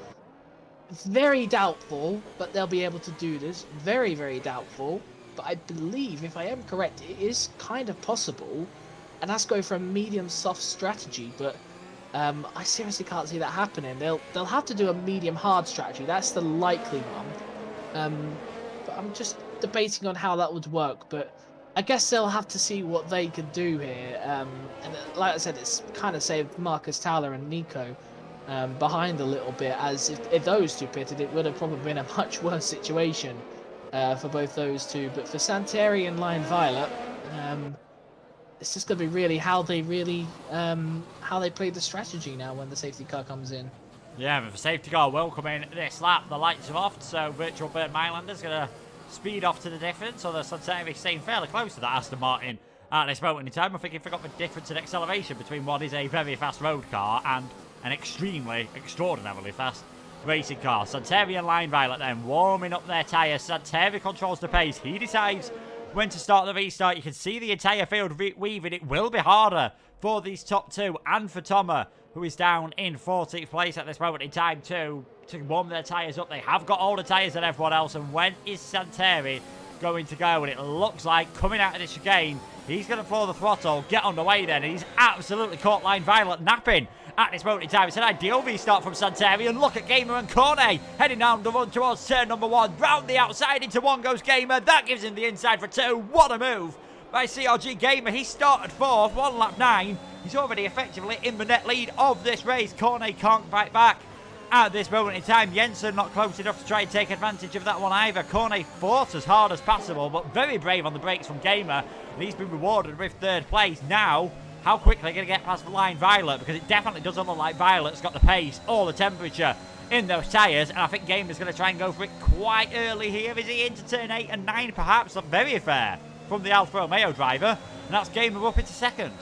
It's very doubtful, but they'll be able to do this. Very, very doubtful. But I believe, if I am correct, it is kind of possible. And that's going for a medium-soft strategy. But I seriously can't see that happening. They'll have to do a medium-hard strategy. That's the likely one. But I'm just debating on how that would work. But I guess they'll have to see what they can do here. And like I said, it's kind of saved Marcus Towler and Nico behind a little bit, as if those two pitted, it would have probably been a much worse situation for both those two. But for Santeri and Lion Violet, it's just going to be really how they play the strategy now when the safety car comes in. Yeah, but the safety car will come in this lap. The lights are off, so Virtual Bird Mylander's going to speed off to the difference. So the Santeri staying fairly close to that Aston Martin at this moment in time. I think he forgot the difference in acceleration between what is a very fast road car and an extraordinarily fast racing car. Santeri and Lion Violet then warming up their tyres. Santeri controls the pace. He decides when to start the restart. You can see the entire field weaving. It will be harder for these top two and for Thomas, who is down in 14th place at this moment in time to warm their tyres up. They have got all the tyres and everyone else. And when is Santeri going to go? And it looks like coming out of this chicane, he's going to floor the throttle, get on the way then. And he's absolutely caught Lion Violet napping at this moment in time. It's an ideal restart from Santeri. And look at Gamer and Cornet heading down the run towards turn number 1. Round the outside into 1 goes Gamer. That gives him the inside for 2. What a move by CRG Gamer. He started 4th, 1 lap 9. He's already effectively in the net lead of this race. Cornet can't fight back at this moment in time. Jensen not close enough to try and take advantage of that one either. Cornet fought as hard as possible, but very brave on the brakes from Gamer. And he's been rewarded with 3rd place. Now, how quickly they're going to get past Line Violet, because it definitely doesn't look like Violet's got the pace or the temperature in those tyres, and I think Gamer's going to try and go for it quite early here. Is he into turn 8 and 9 perhaps? Not very fair from the Alfa Romeo driver, and that's Gamer up into second.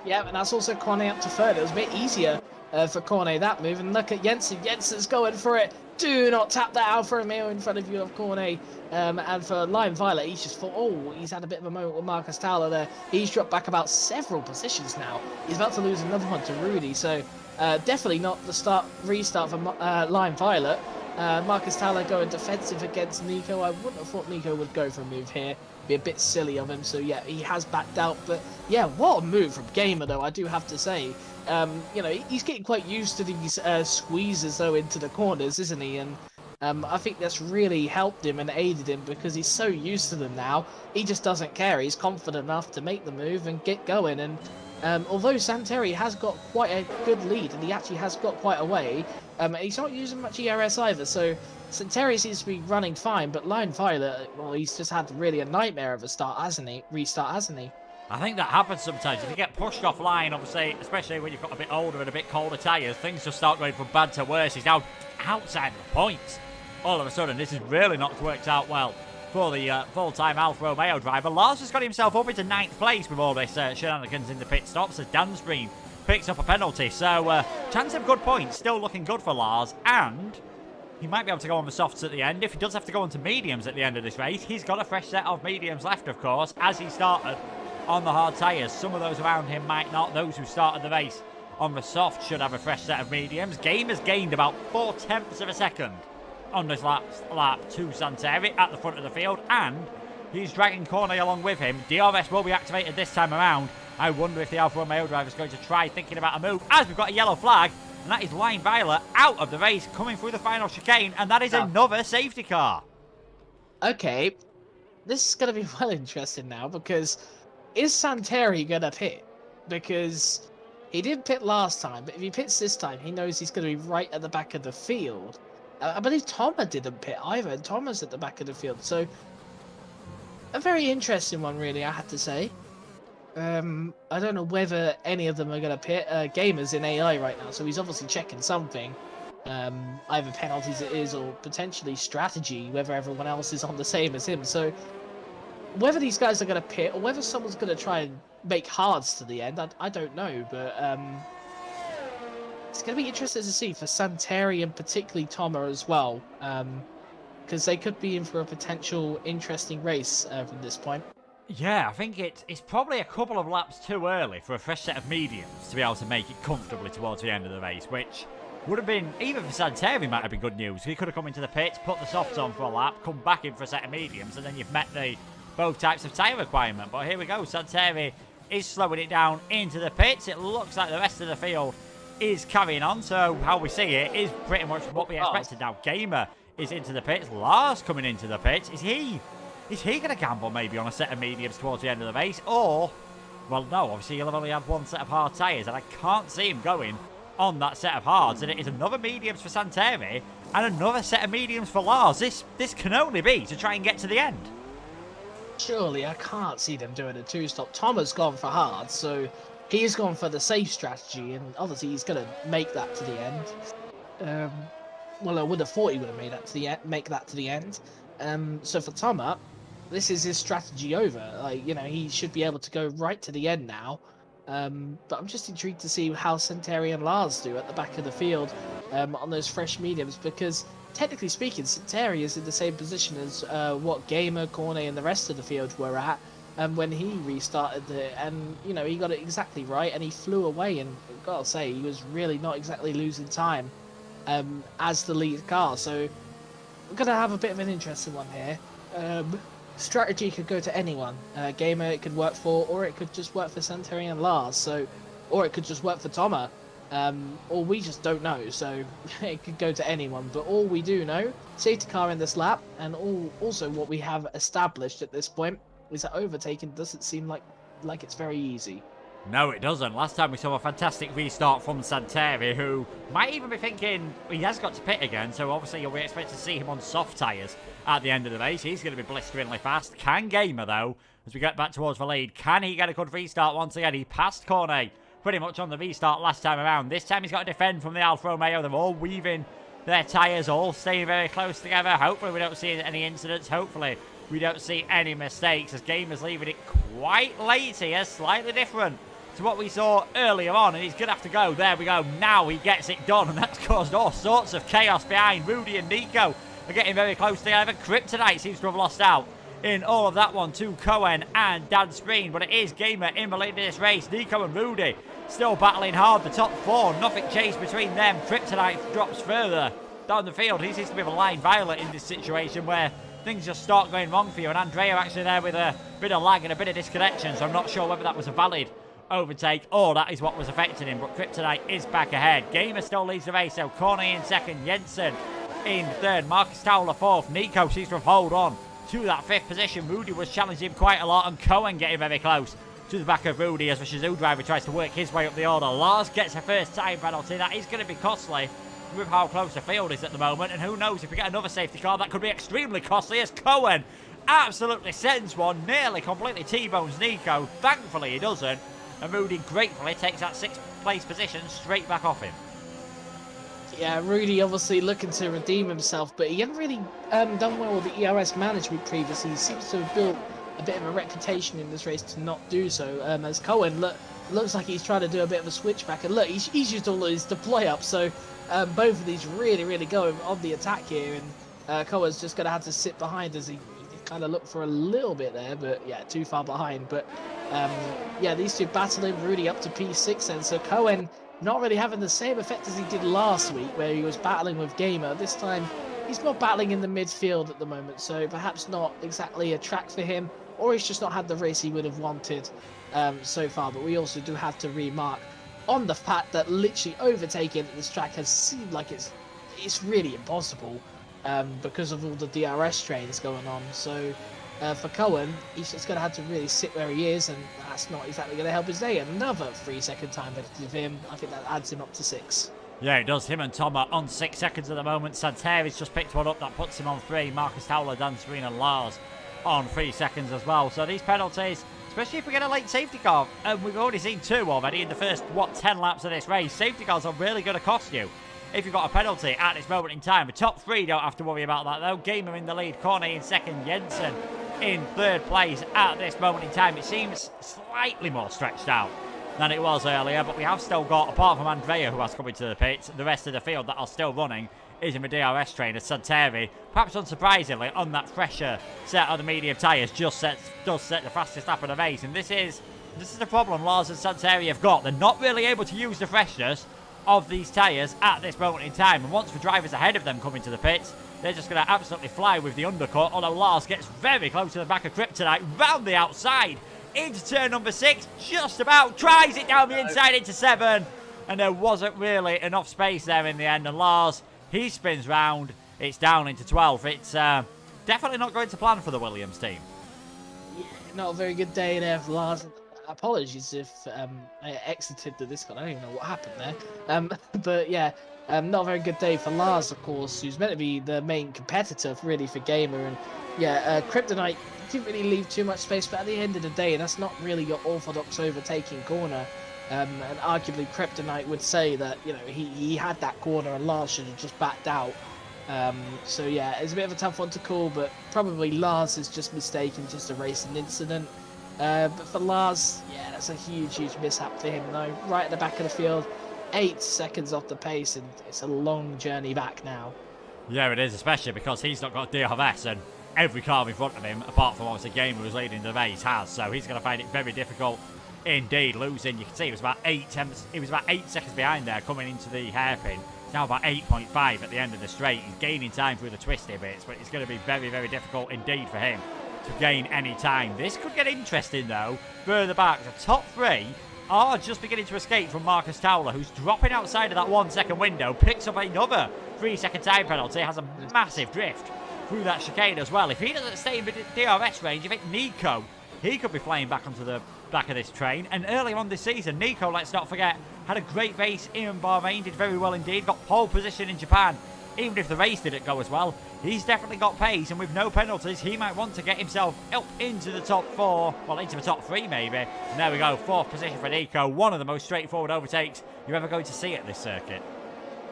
Yeah, and that's also Cornet up to third. It was a bit easier for Cornet, that move, and look at Jensen. Jensen's going for it. Do not tap that Alfa Romeo in front of you of Cornet. And for Line Violet, he's just thought, oh, he's had a bit of a moment with Marcus Towler there. He's dropped back about several positions now. He's about to lose another one to Rudy, so definitely not the restart for Line Violet. Marcus Towler going defensive against Nico. I wouldn't have thought Nico would go for a move here. Be a bit silly of him, so yeah, he has backed out. But yeah, what a move from Gamer, though, I do have to say. You know, he's getting quite used to these squeezes, though, into the corners, isn't he? And I think that's really helped him and aided him, because he's so used to them now. He just doesn't care. He's confident enough to make the move and get going. And although Santeri has got quite a good lead, and he actually has got quite a way, he's not using much ERS either, so Santeri seems to be running fine, but Line Violet, well, he's just had really a nightmare of a start, hasn't he? Restart, hasn't he? I think that happens sometimes. If you get pushed off line, obviously, especially when you've got a bit older and a bit colder tyres, things just start going from bad to worse. He's now outside the points. All of a sudden, this has really not worked out well for the full-time Alfa Romeo driver. Lars has got himself up into 9th place with all this shenanigans in the pit stops as Dansbreen picks up a penalty. So, chance of good points, still looking good for Lars, and he might be able to go on the softs at the end. If he does have to go on to mediums at the end of this race, he's got a fresh set of mediums left, of course, as he started on the hard tyres. Some of those around him might not. Those who started the race on the soft should have a fresh set of mediums. Game has gained about 0.4 of a second on this lap to Santeri at the front of the field, and he's dragging Cornet along with him. DRS will be activated this time around. I wonder if the Alfa Romeo driver is going to try thinking about a move, as we've got a yellow flag, and that is Line Violet out of the race, coming through the final chicane, and that is another safety car. Okay, this is going to be well interesting now, because is Santeri going to pit? Because he didn't pit last time, but if he pits this time, he knows he's going to be right at the back of the field. I believe Thomas didn't pit either, and Thomas at the back of the field. So, a very interesting one, really, I had to say. I don't know whether any of them are going to pit. Gamer's in AI right now, so he's obviously checking something. Either penalties it is, or potentially strategy, whether everyone else is on the same as him. So, whether these guys are going to pit, or whether someone's going to try and make hards to the end, I don't know, but it's going to be interesting to see for Santeri and particularly Tomer as well, because they could be in for a potential interesting race from this point. Yeah, I think it's probably a couple of laps too early for a fresh set of mediums to be able to make it comfortably towards the end of the race, which would have been, even for Santeri, might have been good news. He could have come into the pits, put the softs on for a lap, come back in for a set of mediums, and then you've met the both types of tyre requirement. But here we go, Santeri is slowing it down into the pits. It looks like the rest of the field is carrying on, so how we see it is pretty much what we expected. Now Gamer is into the pits, Lars coming into the pits. Is he going to gamble maybe on a set of mediums towards the end of the race? Or, well, no, obviously he'll have only had one set of hard tyres, and I can't see him going on that set of hards. And it is another mediums for Santeri and another set of mediums for Lars. This can only be to try and get to the end. Surely, I can't see them doing a two-stop. Tom has gone for hard, so he's gone for the safe strategy, and obviously he's going to make that to the end. Well, I would have thought he would have made that to the make that to the end. So for Tomer, this is his strategy over. Like, you know, he should be able to go right to the end now. But I'm just intrigued to see how Santeri and Lars do at the back of the field on those fresh mediums, because technically speaking, Santeri is in the same position as what Gamer, Cornet, and the rest of the field were at when he restarted it, and you know, he got it exactly right, and he flew away. And I've got to say, he was really not exactly losing time as the lead car. So we're gonna have a bit of an interesting one here. Strategy could go to anyone. Gamer it could work for, or it could just work for Santeri and Lars. So, or it could just work for Tomer. Or we just don't know, so it could go to anyone. But all we do know, safety car in this lap, and also what we have established at this point is that overtaking doesn't seem like it's very easy. No, it doesn't. Last time we saw a fantastic restart from Santeri, who might even be thinking he has got to pit again, so obviously you'll be expected to see him on soft tyres at the end of the race. He's going to be blisteringly fast. Can Gamer, though, as we get back towards the lead, can he get a good restart once again? He passed Cornet pretty much on the restart last time around. This time he's got to defend from the Alfa Romeo. They're all weaving their tyres, all staying very close together. Hopefully we don't see any incidents. Hopefully we don't see any mistakes, as Gamer's leaving it quite late here, slightly different to what we saw earlier on, and he's going to have to go. There we go. Now he gets it done, and that's caused all sorts of chaos behind. Rudy and Nico are getting very close together. Kryptonite seems to have lost out in all of that one to Cohen and Dan Spreen, but it is Gamer in the lead of this race. Nico and Rudy still battling hard. The top four, nothing changed between them. Kryptonite drops further down the field. He seems to be the line violet in this situation where things just start going wrong for you, and Andrea actually there with a bit of lag and a bit of disconnection, so I'm not sure whether that was a valid overtake or that is what was affecting him, but Kryptonite is back ahead. Gamer still leads the race, so Corny in second, Jensen in third, Marcus Towler fourth. Nico seems to have hold on to that fifth position. Rudy was challenging him quite a lot, and Cohen getting very close to the back of Rudy as the Shazoo driver tries to work his way up the order. Lars gets a first time penalty. That is going to be costly with how close the field is at the moment, and who knows, if we get another safety car, that could be extremely costly, as Cohen absolutely sends one, nearly completely T-bones Nico. Thankfully he doesn't, and Rudy gratefully takes that sixth place position straight back off him. Yeah, Rudy obviously looking to redeem himself, but he hadn't really done well with the ERS management previously. He seems to have built a bit of a reputation in this race to not do so, as Cohen looks like he's trying to do a bit of a switchback, and look, he's used all his deploy up, so both of these really going on the attack here, and Cohen's just going to have to sit behind as he kind of looked for a little bit there, but yeah, too far behind. But yeah, these two battling. Rudy up to P6, and so Cohen not really having the same effect as he did last week, where he was battling with Gamer. This time he's not battling in the midfield at the moment, so perhaps not exactly a track for him, or he's just not had the race he would have wanted so far. But we also do have to remark on the fact that literally overtaking at this track has seemed like it's really impossible because of all the DRS trains going on. So for Cohen, he's just going to have to really sit where he is, and that's not exactly going to help his day. Another 3-second time penalty of him. I think that adds him up to 6. Yeah, it does. Him and Tom are on 6 seconds at the moment. Santeri's just picked one up. That puts him on 3. Marcus Towler, Dan Serena, Lars on 3 seconds as well. So these penalties, especially if we get a late safety car, and we've already seen 2 already in the first, 10 laps of this race. Safety cars are really going to cost you if you've got a penalty at this moment in time. The top 3 don't have to worry about that, though. Gamer in the lead, Cornet in second, Jensen in third place at this moment in time. It seems slightly more stretched out than it was earlier, but we have still got, apart from Andrea, who has come into the pits, the rest of the field that are still running is in the DRS train, as Santeri, perhaps unsurprisingly, on that fresher set of the medium tyres, does set the fastest lap of the race. And this is the problem Lars and Santeri have got. They're not really able to use the freshness of these tyres at this moment in time, and once the drivers ahead of them come into the pits, they're just going to absolutely fly with the undercut, although Lars gets very close to the back of Kryptonite, round the outside, into turn number 6, just about, tries it down the inside into 7, and there wasn't really enough space there in the end, and Lars, he spins round, it's down into 12. It's definitely not going to plan for the Williams team. Yeah, not a very good day there for Lars. Apologies if I exited the Discord. I don't even know what happened there. But yeah, not a very good day for Lars, of course, who's meant to be the main competitor really for Gamer. And yeah, Kryptonite didn't really leave too much space, but at the end of the day, that's not really your orthodox overtaking corner. And arguably Kryptonite would say that, you know, he had that corner and Lars should have just backed out. So yeah, it's a bit of a tough one to call, but probably Lars is just mistaken, just a racing incident. But for Lars, yeah, that's a huge mishap for him though. Right at the back of the field, 8 seconds off the pace, and it's a long journey back now. Yeah, it is, especially because he's not got DRS, and every car in front of him, apart from obviously Gamer who's leading the race, has. So he's going to find it very difficult indeed losing. You can see it was about 8 seconds behind there coming into the hairpin. It's now about 8.5 at the end of the straight. He's gaining time through the twisty bits, but it's going to be very difficult indeed for him to gain any time. This could get interesting though. Further back, the top 3 are just beginning to escape from Marcus Towler, who's dropping outside of that 1 second window, picks up another 3-second time penalty, has a massive drift through that chicane as well. If he doesn't stay in the DRS range, you think Nico, he could be flying back onto the back of this train. And earlier on this season, Nico, let's not forget, had a great race in Bahrain, did very well indeed, got pole position in Japan. Even if the race didn't go as well, he's definitely got pace, and with no penalties, he might want to get himself up into the top 4, well, into the top 3 maybe. And there we go, 4th position for Nico, one of the most straightforward overtakes you're ever going to see at this circuit.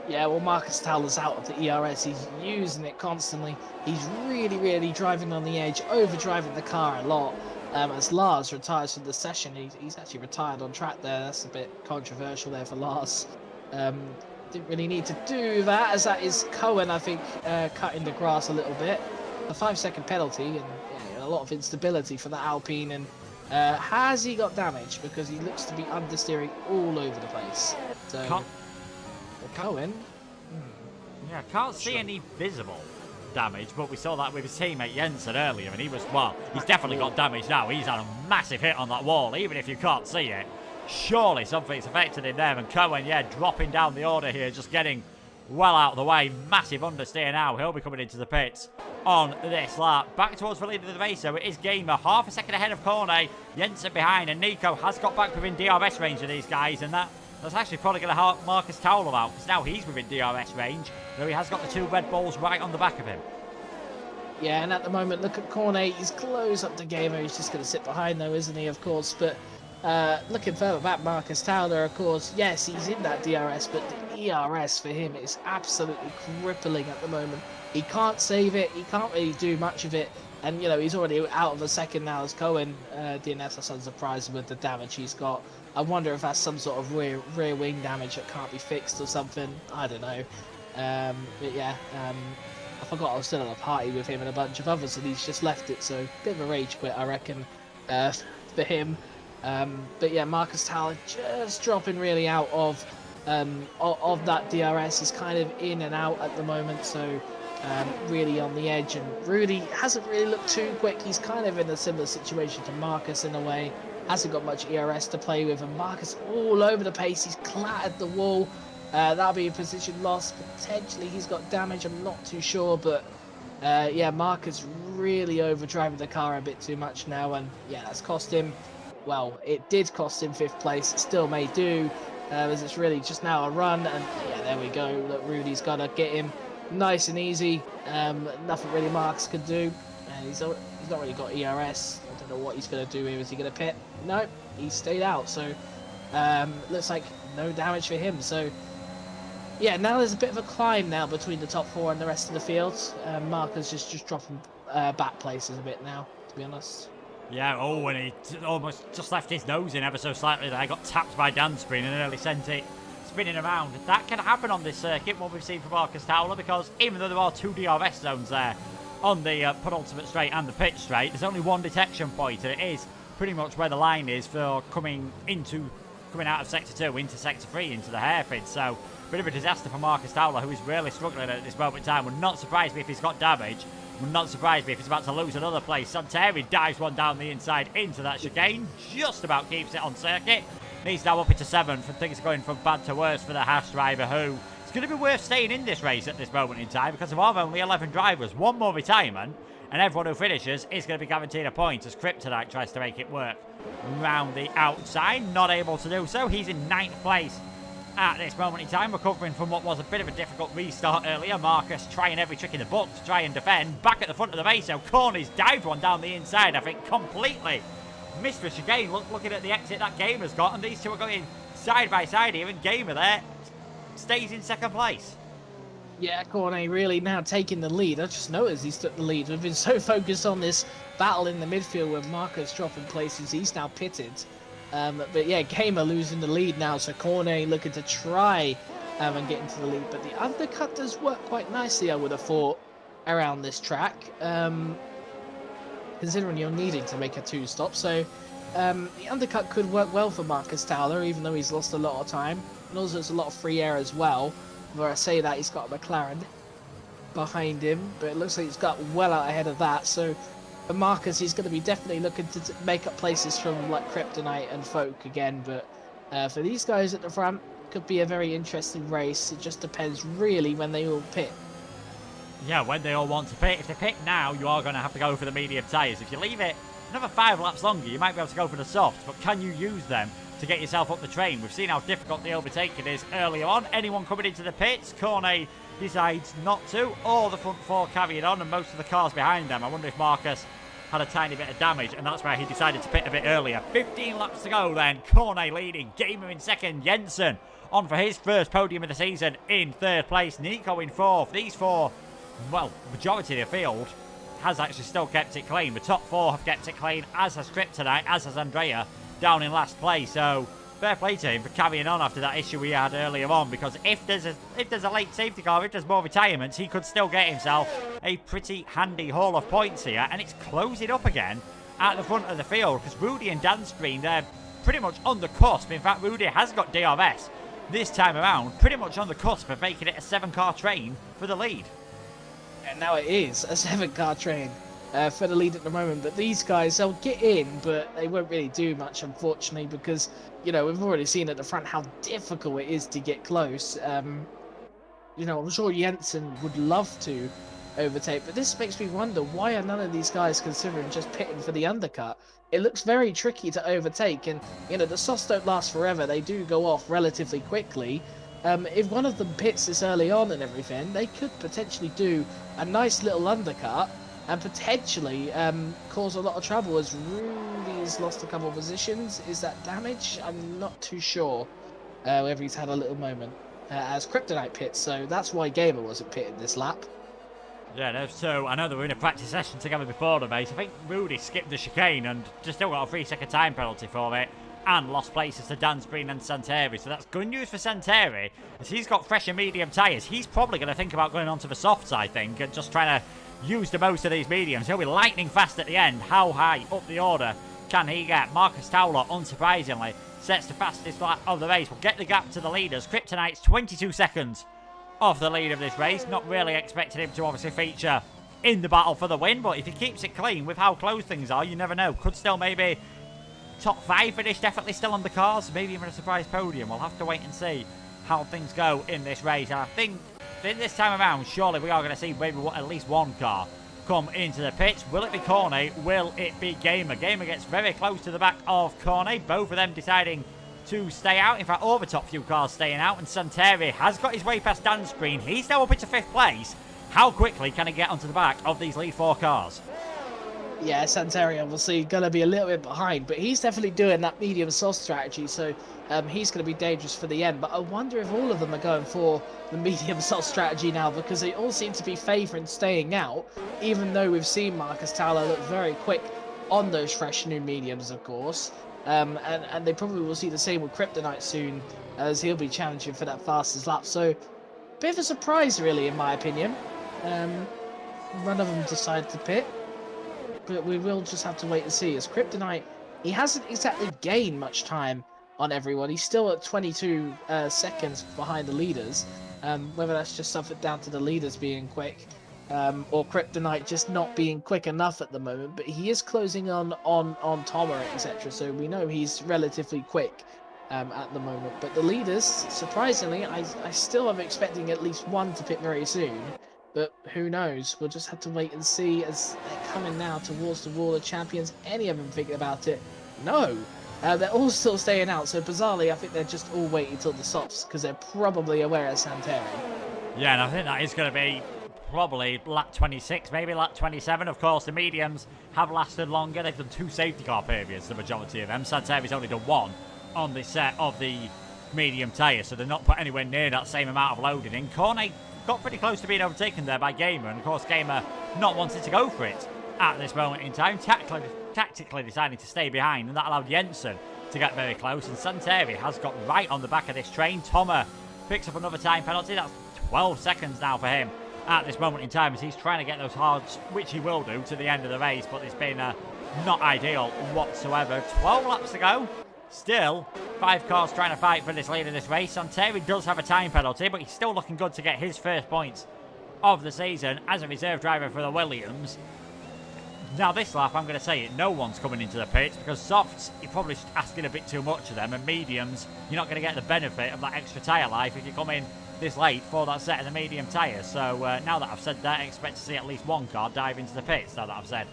Yeah, well, Marcus Towler's out of the ERS. He's using it constantly. He's really driving on the edge, overdriving the car a lot. As Lars retires from the session, he's actually retired on track there. That's a bit controversial there for Lars. Didn't really need to do that, as that is Cohen, I think, cutting the grass a little bit. A 5-second penalty, and yeah, a lot of instability for the Alpine. And has he got damage? Because he looks to be understeering all over the place. So, Cohen. Yeah, can't see any visible damage, but we saw that with his teammate Jensen earlier, and he was, well, he's definitely got damage now. He's had a massive hit on that wall, even if you can't see it. Surely something's affected him there, and Cohen, yeah, dropping down the order here, just getting well out of the way. Massive understeer now. He'll be coming into the pits on this lap. Back towards the lead of the race, so it is Gamer, half a second ahead of Cornet. Jensen behind, and Nico has got back within DRS range of these guys, and that's actually probably going to help Marcus Towler out, because now he's within DRS range, though he has got the 2 Red Bulls right on the back of him. Yeah, and at the moment, look at Cornet. He's close up to Gamer. He's just going to sit behind, though, isn't he, of course? But looking further back, Marcus Towler, of course, yes, he's in that DRS, but the ERS for him is absolutely crippling at the moment. He can't save it. He can't really do much of it. And, you know, he's already out of a second now as Cohen. DNS is unsurprising with the damage he's got. I wonder if that's some sort of rear wing damage that can't be fixed or something. I don't know. But yeah, I forgot I was still at a party with him and a bunch of others, and he's just left it. So a bit of a rage quit, I reckon, for him. But yeah, Marcus Towler just dropping really out of that DRS. He's kind of in and out at the moment, so really on the edge, and Rudy hasn't really looked too quick. He's kind of in a similar situation to Marcus in a way. Hasn't got much ERS to play with, and Marcus all over the pace. He's clattered the wall. That'll be a position loss. Potentially he's got damage, I'm not too sure, but yeah, Marcus really overdriving the car a bit too much now, and yeah, that's cost him, well, it did cost him 5th place. It still may do, as it's really just now a run, and yeah, there we go. Look, Rudy's got to get him nice and easy. Nothing really Marcus could do, and he's not really got ERS. I don't know what he's going to do here. Is he going to pit? No, he stayed out, so looks like no damage for him. So yeah, now there's a bit of a climb now between the top 4 and the rest of the field. Marcus just dropping back places a bit now, to be honest. Yeah, oh, and he almost just left his nose in ever so slightly there. Got tapped by Danspring and nearly sent it spinning around. That can happen on this circuit, what we've seen from Marcus Towler, because even though there are 2 DRS zones there on the penultimate straight and the pit straight, there's only 1 detection point, and it is pretty much where the line is for coming out of Sector 2 into Sector 3 into the hairpin. So, bit of a disaster for Marcus Towler, who is really struggling at this moment in time. Would not surprise me if he's got damage. Would not surprise me if he's about to lose another place. Santeri dives one down the inside into that chicane. Just about keeps it on circuit. He's now up into 7th, and things are going from bad to worse for the Haas driver, who it's going to be worth staying in this race at this moment in time, because there are only 11 drivers. 1 more retirement, and everyone who finishes is going to be guaranteed a point, as Kryptonite tries to make it work round the outside. Not able to do so. He's in 9th place at this moment in time, recovering from what was a bit of a difficult restart earlier. Marcus trying every trick in the book to try and defend. Back at the front of the race, so Corney's dived one down the inside, I think completely missed the chicane. Looking at the exit that Gamer's got, and these two are going side by side here, and Gamer there stays in 2nd place. Yeah, Cornet really now taking the lead. I just noticed he's took the lead. We've been so focused on this battle in the midfield with Marcus dropping places. He's now pitted. But yeah, Gamer losing the lead now, so Cornet looking to try and get into the lead. But the undercut does work quite nicely, I would have thought, around this track, considering you're needing to make a 2-stop. So the undercut could work well for Marcus Towler, even though he's lost a lot of time. And also there's a lot of free air as well. Where I say that, he's got a McLaren behind him, but it looks like he's got well out ahead of that. So for Marcus, he's going to be definitely looking to make up places from like Kryptonite and Folk again. But for these guys at the front, could be a very interesting race. It just depends really when they all pit. Yeah, when they all want to pit. If they pit now, you are going to have to go for the medium tyres. If you leave it another 5 laps longer, you might be able to go for the softs, but can you use them to get yourself up the train? We've seen how difficult the overtaking is earlier on. Anyone coming into the pits, Cornet decides not to, or the front 4 carrying on, and most of the cars behind them. I wonder if Marcus had a tiny bit of damage, and that's why he decided to pit a bit earlier. 15 laps to go then. Cornet leading, Gamer in second, Jensen on for his first podium of the season in 3rd place, Nico in 4th. These 4, well, majority of the field has actually still kept it clean. The top 4 have kept it clean, as has Kryptonite, as has Andrea down in last place. So fair play to him for carrying on after that issue we had earlier on, because if there's a late safety car, if there's more retirements, he could still get himself a pretty handy haul of points here. And it's closing up again at the front of the field, because Rudy and Dan's screen, they're pretty much on the cusp. In fact, Rudy has got DRS this time around, pretty much on the cusp of making it a 7-car train for the lead. And now it is a 7-car train for the lead at the moment. But these guys, they'll get in, but they won't really do much, unfortunately, because, you know, we've already seen at the front how difficult it is to get close. You know, I'm sure Jensen would love to overtake, but this makes me wonder, why are none of these guys considering just pitting for the undercut? It looks very tricky to overtake, and, you know, the softs don't last forever. They do go off relatively quickly. If one of them pits this early on and everything, they could potentially do a nice little undercut and potentially cause a lot of trouble, as Rudy's lost a couple of positions. Is that damage? I'm not too sure whether he's had a little moment as Kryptonite pits, so that's why Gamer wasn't pitted this lap. Yeah, so I know they were in a practice session together before the race. I think Rudy skipped the chicane and just still got a 3-second time penalty for it, and lost places to Dan Spreen and Santeri. So that's good news for Santeri, as he's got fresh and medium tyres. He's probably going to think about going onto the softs, I think, and just trying to use the most of these mediums. He'll be lightning fast at the end. How high up the order can he get? Marcus Towler, unsurprisingly, sets the fastest lap of the race. Will get the gap to the leaders. Kryptonite's 22 seconds off the lead of this race. Not really expecting him to obviously feature in the battle for the win, but if he keeps it clean with how close things are, you never know. Could still maybe top 5 finish, definitely still on the cards, maybe even a surprise podium. We'll have to wait and see how things go in this race. And I think this time around, surely we are going to see maybe at least one car come into the pits. Will it be Cornet? Will it be Gamer? Gamer gets very close to the back of Cornet, both of them deciding to stay out. In fact, all the top few cars staying out, and Santeri has got his way past Dan's screen. He's now up into 5th place. How quickly can he get onto the back of these lead 4 cars? Yeah, Santeri obviously going to be a little bit behind, but he's definitely doing that medium soft strategy, so he's going to be dangerous for the end. But I wonder if all of them are going for the medium soft strategy now, because they all seem to be favouring staying out, even though we've seen Marcus Towler look very quick on those fresh new mediums, of course. And they probably will see the same with Kryptonite soon, as he'll be challenging for that fastest lap. So, bit of a surprise, really, in my opinion. None of them decided to pit, but we will just have to wait and see. As Kryptonite, he hasn't exactly gained much time on everyone. He's still at 22 seconds behind the leaders. Whether that's just something down to the leaders being quick, or Kryptonite just not being quick enough at the moment, but he is closing on Tomer, etc. So we know he's relatively quick at the moment. But the leaders, surprisingly, I still am expecting at least one to pit very soon. But who knows? We'll just have to wait and see, as they're coming now towards the Wall of Champions. Any of them thinking about it? No. They're all still staying out. So bizarrely, I think they're just all waiting till the softs, because they're probably aware of Santeri. Yeah, and I think that is going to be probably lap 26, maybe lap 27. Of course, the mediums have lasted longer. They've done 2 safety car periods, the majority of them. Santeri's only done 1 on this set of the medium tyres, so they're not put anywhere near that same amount of loading in. Cornet got pretty close to being overtaken there by Gamer, and of course Gamer not wanting to go for it at this moment in time, tactically deciding to stay behind, and that allowed Jensen to get very close, and Santeri has got right on the back of this train. Tomer picks up another time penalty. That's 12 seconds now for him at this moment in time, as he's trying to get those hards, which he will do, to the end of the race, but it's been not ideal whatsoever. 12 laps to go. Still, 5 cars trying to fight for this lead in this race. Santeri does have a time penalty, but he's still looking good to get his first points of the season as a reserve driver for the Williams. Now this lap, I'm going to say it, no one's coming into the pits, because softs, you're probably asking a bit too much of them, and mediums, you're not going to get the benefit of that extra tyre life if you come in this late for that set of the medium tyres. So now that I've said that, I expect to see at least one car dive into the pits, now that I've said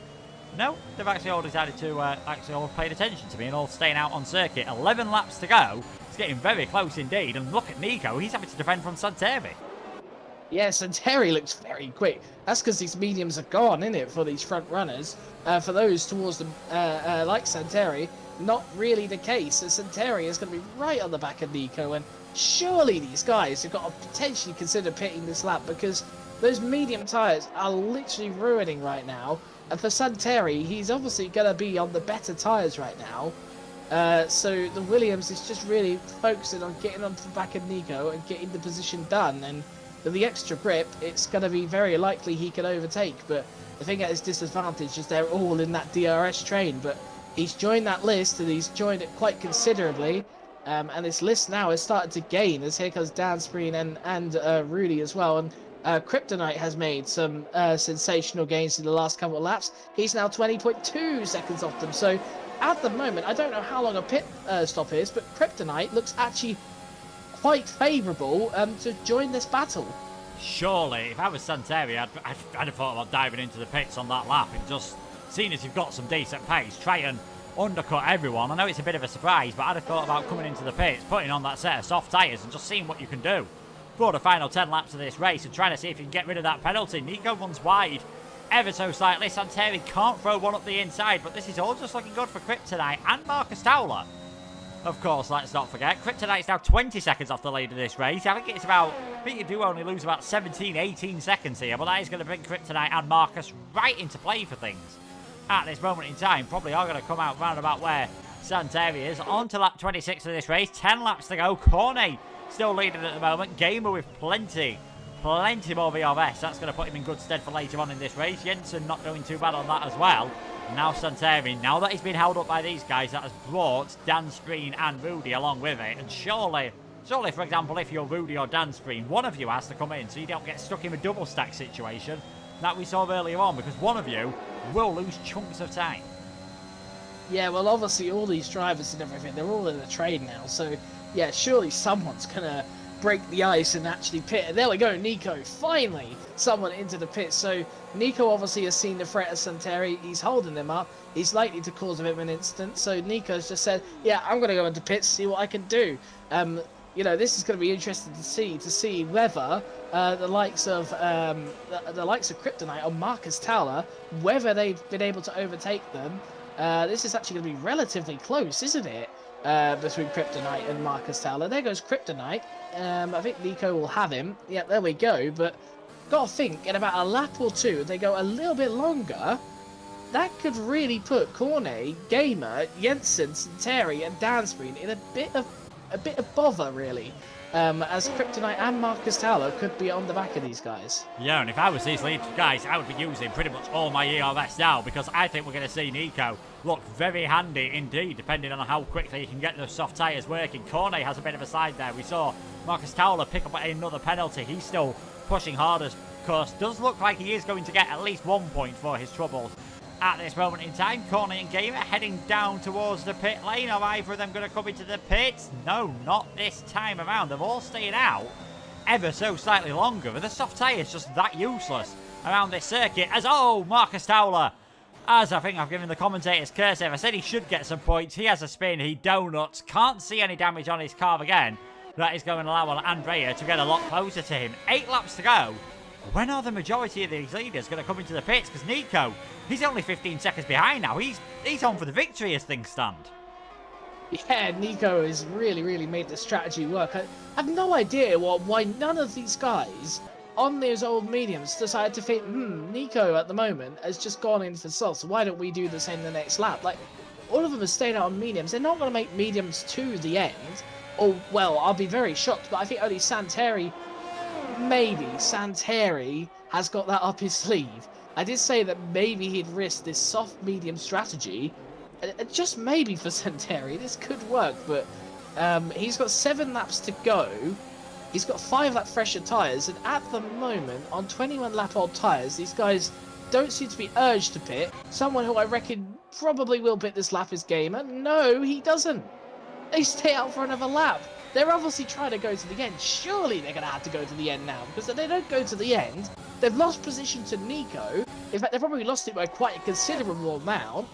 No, they've actually all decided to actually all paid attention to me and all staying out on circuit. 11 laps to go. It's getting very close indeed. And look at Nico. He's having to defend from Santeri. Yes, and Terry looks very quick. That's because these mediums are gone, isn't it, for these front runners? For those towards them, like Santeri, not really the case. So Santeri is going to be right on the back of Nico, and surely these guys have got to potentially consider pitting this lap because those medium tyres are literally ruining right now. And for Santeri, he's obviously going to be on the better tyres right now. So the Williams is just really focusing on getting onto the back of Nico and getting the position done. And with the extra grip, it's going to be very likely he can overtake. But the thing at his disadvantage is they're all in that DRS train. But he's joined that list, and he's joined it quite considerably. And this list now has started to gain, as here comes Dan Spreen and Rudy as well. And Kryptonite has made some sensational gains in the last couple of laps. He's now 20.2 seconds off them. So at the moment, I don't know how long a pit stop is, but Kryptonite looks actually quite favourable to join this battle. Surely, if I was Santeri, I'd have thought about diving into the pits on that lap and just, seeing as you've got some decent pace, try and undercut everyone. I know it's a bit of a surprise, but I'd have thought about coming into the pits, putting on that set of soft tyres and just seeing what you can do for the final 10 laps of this race and trying to see if you can get rid of that penalty. Nico runs wide ever so slightly. Santeri can't throw one up the inside, but this is all just looking good for Kryptonite and Marcus Towler. Of course, let's not forget, Kryptonite's now 20 seconds off the lead of this race. I think you do only lose about 17, 18 seconds here, but that is going to bring Kryptonite and Marcus right into play for things. At this moment in time, probably are going to come out round about where Santeri is. On to lap 26 of this race, 10 laps to go. Cornet still leading at the moment. Gamer with plenty more VRS. That's going to put him in good stead for later on in this race. Jensen not doing too bad on that as well. Now Santeri, now that he's been held up by these guys, that has brought Dan Spreen and Rudy along with it. And surely, for example, if you're Rudy or Dan Spreen, one of you has to come in so you don't get stuck in a double stack situation that we saw earlier on, because one of you will lose chunks of time. Yeah, well, obviously all these drivers and everything, they're all in the trade now. So, yeah, surely someone's going to break the ice and actually pit. And there we go, Nico, finally someone into the pit. So Nico obviously has seen the threat of Santeri. He's holding them up. He's likely to cause a bit of an incident. So Nico's just said, yeah, I'm going to go into pits, see what I can do. You know, this is going to be interesting to see whether the likes of Kryptonite or Marcus Towler, whether they've been able to overtake them. This is actually going to be relatively close, isn't it? Between Kryptonite and Marcus Towler. There goes Kryptonite. I think Nico will have him. Yeah, there we go. But gotta think, in about a lap or two, if they go a little bit longer, that could really put Cornet, Gamer, Jensen, Santeri, and Danspreen in a bit of bother, really. As Kryptonite and Marcus Towler could be on the back of these guys. Yeah, and if I was these lead guys, I would be using pretty much all my ERS now, because I think we're going to see Nico look very handy indeed, depending on how quickly he can get the soft tyres working. Cornet has a bit of a side there. We saw Marcus Towler pick up another penalty. He's still pushing hard, of course. Does look like he is going to get at least 1 point for his troubles. At this moment in time, Cornet and Gamer heading down towards the pit lane. Are either of them going to come into the pits? No, not this time around. They've all stayed out ever so slightly longer. But the soft tyres just that useless around this circuit. As, oh, Marcus Towler, as I think I've given the commentators cursive, I said he should get some points. He has a spin. He donuts. Can't see any damage on his car again. That is going to allow Andrea to get a lot closer to him. 8 laps to go. When are the majority of these leaders going to come into the pits? Because Nico, he's only 15 seconds behind now. He's on for the victory as things stand. Yeah, Nico has really made the strategy work. I have no idea why none of these guys on those old mediums decided to think, Nico at the moment has just gone into the soft, so why don't we do the same the next lap? Like, all of them are staying out on mediums. They're not going to make mediums to the end. Or, well, I'll be very shocked, but I think only Santeri has got that up his sleeve. I did say that maybe he'd risk this soft medium strategy. Just maybe for Santeri, this could work, but he's got 7 laps to go. He's got 5 lap fresher tyres, and at the moment, on 21 lap old tyres, these guys don't seem to be urged to pit. Someone who I reckon probably will pit this lap is Gamer. No, he doesn't. They stay out for another lap. They're obviously trying to go to the end. Surely they're going to have to go to the end now, because if they don't go to the end, they've lost position to Nico. In fact, they've probably lost it by quite a considerable amount.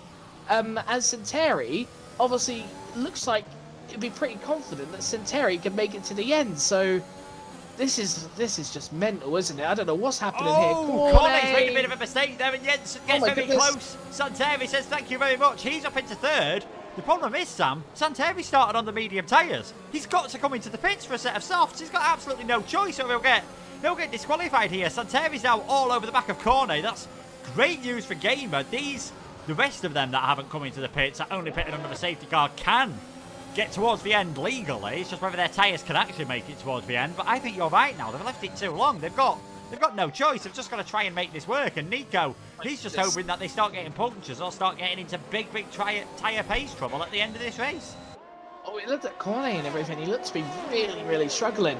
And Centauri, obviously, looks like it'd be pretty confident that Centauri can make it to the end. So this is just mental, isn't it? I don't know what's happening here. Cornet's made a bit of a mistake there, and Jensen gets very goodness. close. Centauri says thank you very much. He's up into third. The problem is, Sam, Centauri started on the medium tyres. He's got to come into the pits for a set of softs. He's got absolutely no choice, or he'll get disqualified here. Centauri's now all over the back of Cornet. That's great news for Gamer. The rest of them that haven't come into the pits, are only pitted under the safety car, can get towards the end legally. It's just whether their tyres can actually make it towards the end. But I think you're right now. They've left it too long. They've got no choice. They've just got to try and make this work. And Nico, he's just hoping that they start getting punctures or start getting into big tyre pace trouble at the end of this race. Oh, we looked at Cornet and everything. He looks to be really, really struggling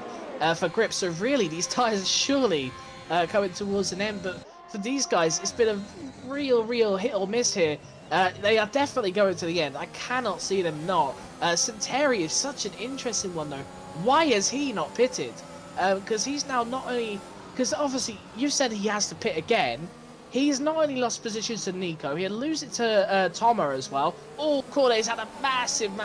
for grip. So really, these tyres are surely coming towards an end. But for these guys, it's been a real hit or miss here. They are definitely going to the end. I cannot see them not. Centauri is such an interesting one, though. Why is he not pitted? Because he's now not only... Because obviously, you said he has to pit again. He's not only lost positions to Nico, he'll lose it to Toma as well. Oh, Cornet's had a massive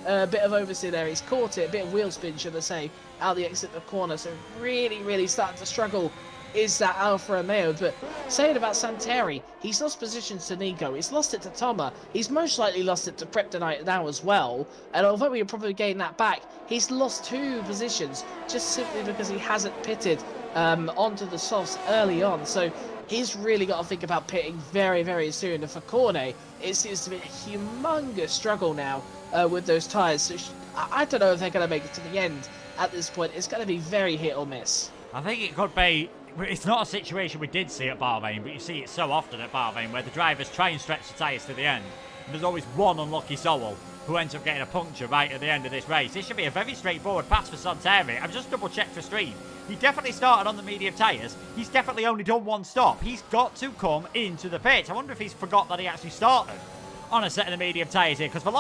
bit of oversteer there. He's caught it, a bit of wheel spin, should I say, out the exit of the corner. So really starting to struggle is that Alfa Romeo. But saying about Centauri, he's lost positions to Nico. He's lost it to Toma. He's most likely lost it to Kryptonite now as well. And although we'll probably gain that back, he's lost 2 positions just simply because he hasn't pitted onto the softs early on. So he's really got to think about pitting very soon. And for Cornet, it seems to be a humongous struggle now with those tyres. So I don't know if they're going to make it to the end at this point. It's going to be very hit or miss. I think it could be... It's not a situation we did see at Bahrain, but you see it so often at Bahrain where the drivers try and stretch the tyres to the end. And there's always one unlucky soul who ends up getting a puncture right at the end of this race. This should be a very straightforward pass for Centauri. I've just double-checked for stream. He definitely started on the medium tyres. He's definitely only done 1 stop. He's got to come into the pit. I wonder if he's forgot that he actually started on a set of the medium tyres here, because the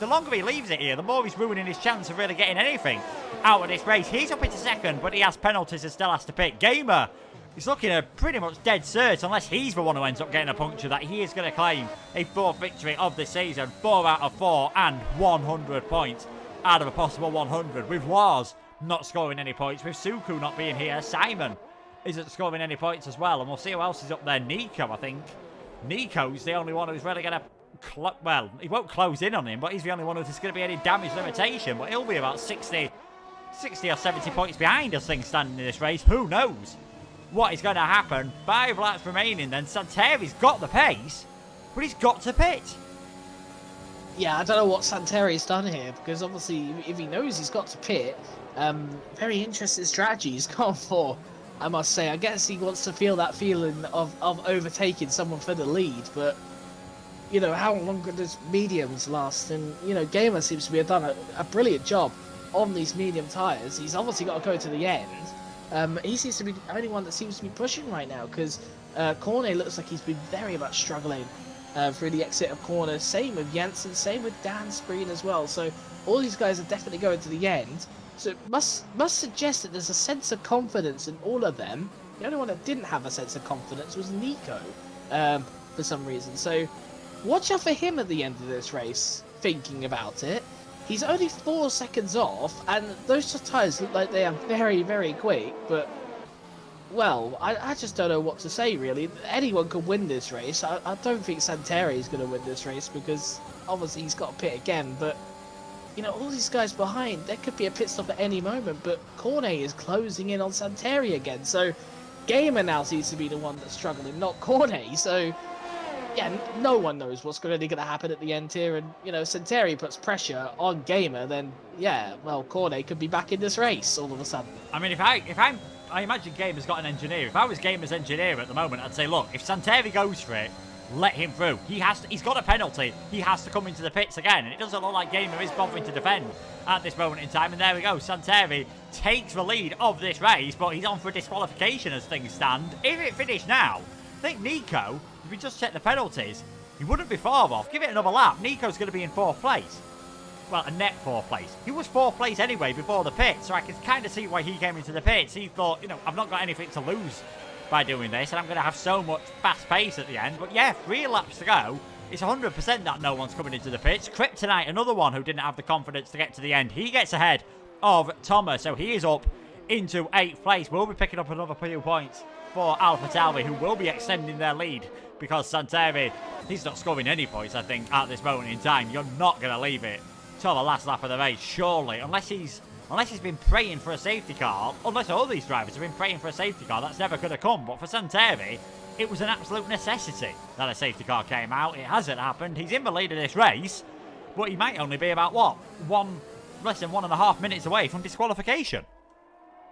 longer he leaves it here, the more he's ruining his chance of really getting anything out of this race. He's up into second, but he has penalties and still has to pit. Gamer, he's looking a pretty much dead cert, unless he's the one who ends up getting a puncture, that he is going to claim a 4th victory of the season. 4 out of 4 and 100 points out of a possible 100, with Wars not scoring any points, with Suku not being here. Simon isn't scoring any points as well, and we'll see who else is up there. Nico, I think. Nico's the only one who's really going to... well, he won't close in on him, but he's the only one who's going to be any damage limitation. But he'll be about 60 or 70 points behind as things stand in this race. Who knows what is going to happen? 5 laps remaining then. Centauri's got the pace, but he's got to pit. Yeah, I don't know what Centauri's done here, because obviously if he knows he's got to pit, very interesting strategy he's gone for, I must say. I guess he wants to feel that feeling of overtaking someone for the lead, but you know, how long could those mediums last? And, you know, Gamer seems to have done a brilliant job on these medium tyres. He's obviously got to go to the end. He seems to be the only one that seems to be pushing right now, because Cornet looks like he's been very much struggling through the exit of corner. Same with Janssen, same with Dan Spreen as well. So all these guys are definitely going to the end. So it must suggest that there's a sense of confidence in all of them. The only one that didn't have a sense of confidence was Nico, for some reason. So watch out for him at the end of this race, thinking about it. He's only 4 seconds off, and those tyres look like they are very quick, but, well, I just don't know what to say, really. Anyone could win this race. I don't think Centauri is going to win this race, because obviously he's got to pit again, but, you know, all these guys behind, there could be a pit stop at any moment, but Cornet is closing in on Centauri again, so Gamer now seems to be the one that's struggling, not Cornet, so... yeah, no one knows what's really going to happen at the end here, and, you know, Centauri puts pressure on Gamer, then, yeah, well, Cornet could be back in this race all of a sudden. I mean, I imagine Gamer's got an engineer. If I was Gamer's engineer at the moment, I'd say, look, if Centauri goes for it, let him through. He's got a penalty. He has to come into the pits again, and it doesn't look like Gamer is bothering to defend at this moment in time, and there we go. Centauri takes the lead of this race, but he's on for disqualification as things stand. If it finished now, I think Nico, if we just check the penalties, he wouldn't be far off. Give it another lap. Nico's going to be in 4th place. Well, a net 4th place. He was 4th place anyway before the pit, so I can kind of see why he came into the pits. He thought, you know, I've not got anything to lose by doing this, and I'm going to have so much fast pace at the end. But yeah, 3 laps to go. It's 100% that no one's coming into the pits. Kryptonite, another one who didn't have the confidence to get to the end. He gets ahead of Thomas, so he is up into 8th place. We'll be picking up another few points for Alpha Tauri, who will be extending their lead because Santeri, he's not scoring any points, I think, at this moment in time. You're not going to leave it till the last lap of the race, surely, unless he's been praying for a safety car, unless all these drivers have been praying for a safety car, that's never going to come. But for Santeri, it was an absolute necessity that a safety car came out. It hasn't happened. He's in the lead of this race, but he might only be about, what, less than 1.5 minutes away from disqualification.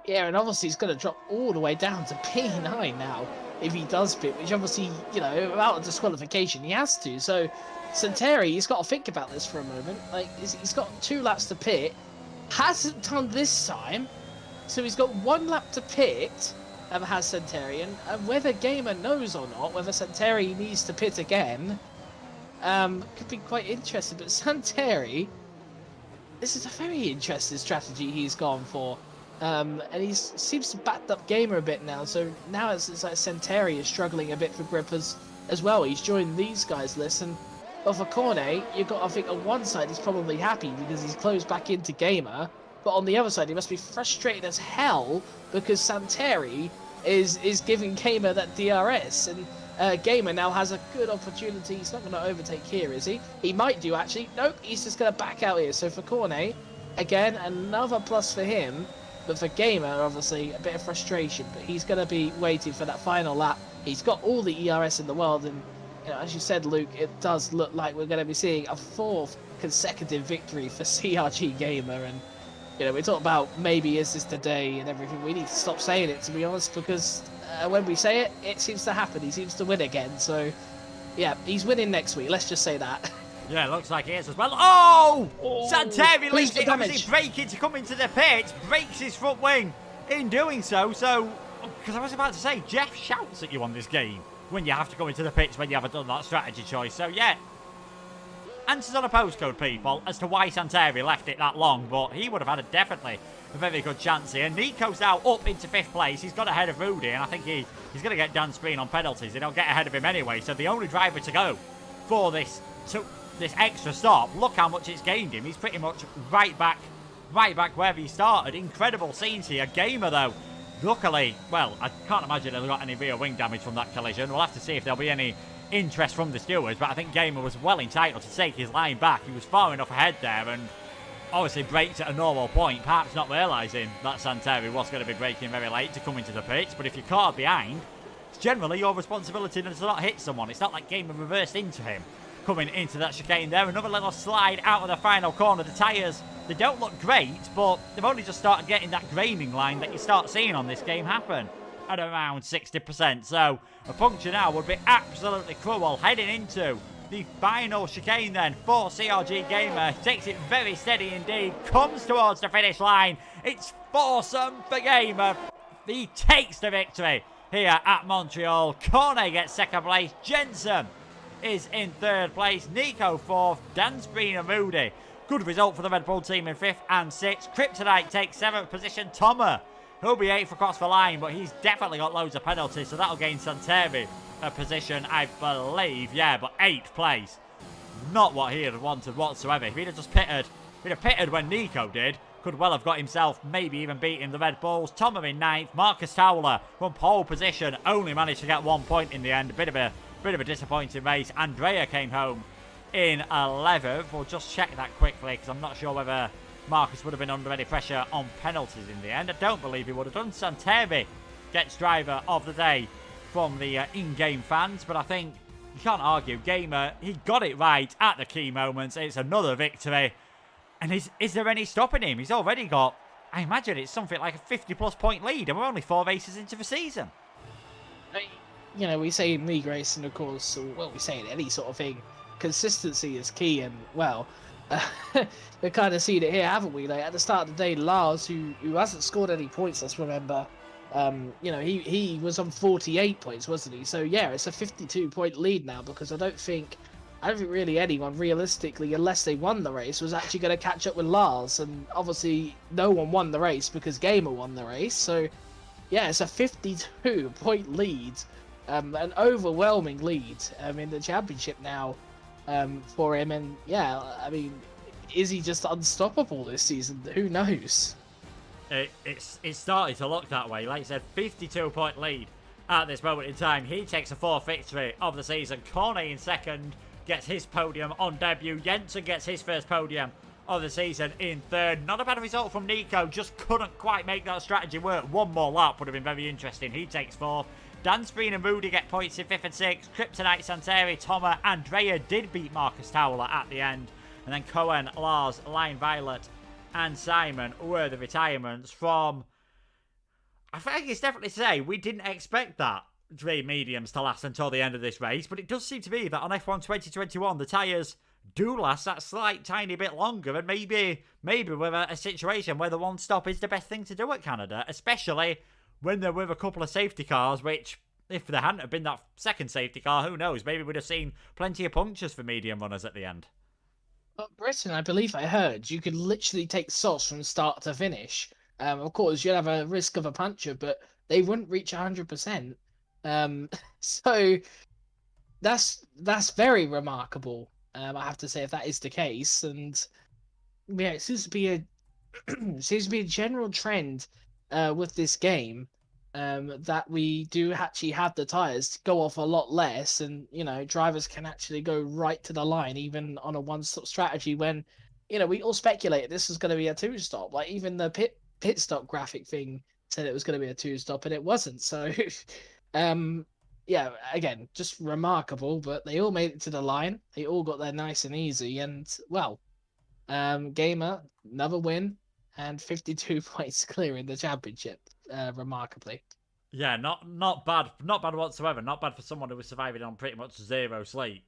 Yeah, and obviously he's going to drop all the way down to P9 now if he does pit, which obviously, you know, without a disqualification, he has to. So Santeri, he's got to think about this for a moment. Like, he's got 2 laps to pit, hasn't done this time, so he's got 1 lap to pit, has Santeri, and whether Gamer knows or not, whether Santeri needs to pit again, could be quite interesting. But Santeri, this is a very interesting strategy he's gone for. And he seems to backed up Gamer a bit now, so now it's like Santeri is struggling a bit for grip as well. He's joined these guys' list, and for Cornet, you've got, I think, on one side he's probably happy because he's closed back into Gamer, but on the other side he must be frustrated as hell because Santeri is giving Gamer that DRS, and Gamer now has a good opportunity. He's not going to overtake here, is he? He might do, actually. Nope, he's just going to back out here. So for Cornet, again, another plus for him. But for Gamer, obviously, a bit of frustration. But he's going to be waiting for that final lap. He's got all the ERS in the world. And, you know, as you said, Luke, it does look like we're going to be seeing a 4th consecutive victory for CRG Gamer. And, you know, we talk about maybe is this the day and everything. We need to stop saying it, to be honest, because when we say it, it seems to happen. He seems to win again. So, yeah, he's winning next week. Let's just say that. Yeah, looks like he is as well. Oh! Santeri please leaves it, obviously braking to come into the pit, breaks his front wing in doing so. So, because I was about to say, Jeff shouts at you on this game when you have to go into the pits when you haven't done that strategy choice. So, yeah, answers on a postcode, people, as to why Santeri left it that long, but he would have had definitely a very good chance here. Nico's now up into 5th place. He's got ahead of Rudy, and I think he's going to get Dan Spreen on penalties, and he'll get ahead of him anyway. So the only driver to go for this extra stop, look how much it's gained him. He's pretty much right back wherever he started. Incredible scenes here. Gamer, though, luckily, well, I can't imagine they've got any rear wing damage from that collision. We'll have to see if there'll be any interest from the stewards, but I think Gamer was well entitled to take his line back. He was far enough ahead there and obviously braked at a normal point, perhaps not realising that Santeri was going to be braking very late to come into the pits. But if you're caught behind, it's generally your responsibility to not hit someone. It's not like Gamer reversed into him coming into that chicane there. Another little slide out of the final corner. The tyres, they don't look great, but they've only just started getting that graining line that you start seeing on this game happen at around 60%. So a puncture now would be absolutely cruel. Heading into the final chicane then for CRG Gamer. Takes it very steady indeed. Comes towards the finish line. It's foursome for Gamer. He takes the victory here at Montreal. Cornet gets 2nd place. Jensen is in 3rd place. Nico 4th. Dan Spreen and Moody. Good result for the Red Bull team in 5th and 6th. Kryptonite takes 7th position. Tomer, he'll be 8th across the line, but he's definitely got loads of penalties, so that'll gain Santeri a position, I believe. Yeah, but 8th place. Not what he had wanted whatsoever. If he'd have just pitted when Nico did, could well have got himself maybe even beating the Red Bulls. Tomer in 9th. Marcus Towler from pole position, only managed to get 1 point in the end. A bit of a disappointing race. Andrea came home in 11th. We'll just check that quickly because I'm not sure whether Marcus would have been under any pressure on penalties in the end. I don't believe he would have done. Santeri gets driver of the day from the in-game fans, but I think you can't argue. Gamer, he got it right at the key moments. It's another victory. And is there any stopping him? He's already got, I imagine it's something like a 50-plus point lead, and we're only 4 races into the season. You know, we say in league racing, of course, well, we say in any sort of thing, consistency is key, and, well, we've kind of seen it here, haven't we? Like, at the start of the day, Lars, who hasn't scored any points, let's remember, you know, he was on 48 points, wasn't he? So, yeah, it's a 52-point lead now, because I don't think really anyone, realistically, unless they won the race, was actually going to catch up with Lars, and obviously no one won the race because Gamer won the race, so yeah, it's a 52-point lead, an overwhelming lead in the championship now for him. And yeah, I mean, is he just unstoppable this season? Who knows? It's started to look that way. Like I said, 52-point lead at this moment in time. He takes a fourth victory of the season. Cornet in second gets his podium on debut. Jensen gets his first podium of the season in third. Not a bad result from Nico. Just couldn't quite make that strategy work. One more lap would have been very interesting. He takes fourth. Danspreen and Moody get points in fifth and sixth. Kryptonite, Santeri, Toma, Andrea did beat Marcus Towler at the end. And then Cohen, Lars, Lion Violet, and Simon were the retirements from... I think it's definitely to say we didn't expect that three mediums to last until the end of this race, but it does seem to be that on F1 2021 the tyres do last that slight tiny bit longer, and maybe we're a situation where the one stop is the best thing to do at Canada, especially when they're with a couple of safety cars, which if there hadn't have been that second safety car, who knows, maybe we'd have seen plenty of punctures for medium runners at the end. But Britain, I believe I heard, you could literally take sauce from start to finish. Of course, you'd have a risk of a puncture, but they wouldn't reach 100%. So that's very remarkable. I have to say, if that is the case, and yeah, it seems to be a seems to be a general trend with this game that we do actually have the tires go off a lot less, and drivers can actually go right to the line even on a one-stop strategy. When we all speculated this was going to be a two-stop, like even the pit stop graphic thing said it was going to be a two-stop, and it wasn't. So, yeah, again, just remarkable. But they all made it to the line. They all got there nice and easy, and well, Gamer another win and 52 points clear in the championship. Remarkably. Yeah, not bad whatsoever. Not bad for someone who was surviving on pretty much zero sleep.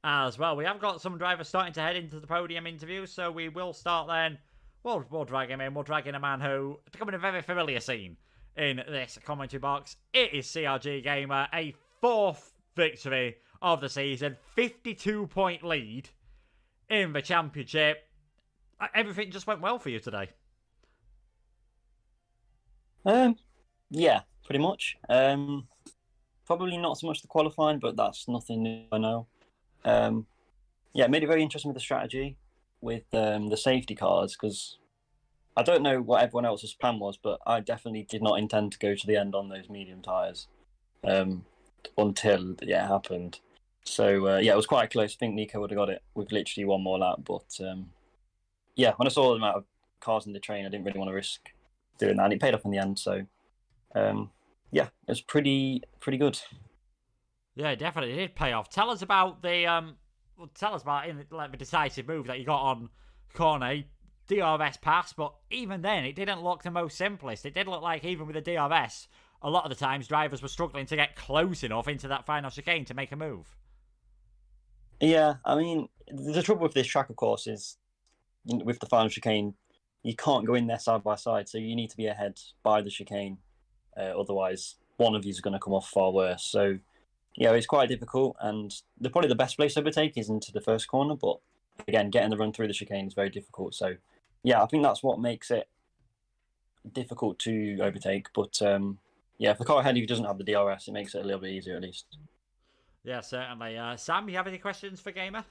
As well, we have got some drivers starting to head into the podium interviews, so we will start then. We'll drag him in. We'll drag in a man who is becoming a very familiar scene in this commentary box. It is CRG Gamer, a fourth victory of the season, 52-point lead in the championship. Everything just went well for you today. Yeah, pretty much. Probably not so much the qualifying, but that's nothing new, I know. Yeah, it made it very interesting with the strategy with the safety cars, because I don't know what everyone else's plan was, but I definitely did not intend to go to the end on those medium tyres until it happened. So, yeah, it was quite close. I think Nico would have got it with literally one more lap, but yeah, when I saw the amount of cars in the train, I didn't really want to risk doing that, and it paid off in the end. So, yeah, it was pretty good. Yeah, definitely did pay off. Tell us about the the decisive move that you got on Cornet. DRS pass, but even then, it didn't look the most simplest. It did look like even with the DRS, a lot of the times drivers were struggling to get close enough into that final chicane to make a move. Yeah, I mean, the trouble with this track, of course, is with the final chicane, you can't go in there side by side, so you need to be ahead by the chicane. Otherwise, one of you is going to come off far worse. So, yeah, it's quite difficult, and probably the best place to overtake is into the first corner, but again, getting the run through the chicane is very difficult. So, yeah, I think that's what makes it difficult to overtake. But, yeah, if the car ahead of you doesn't have the DRS, it makes it a little bit easier at least. Yeah, certainly. Sam, you have any questions for Gamer?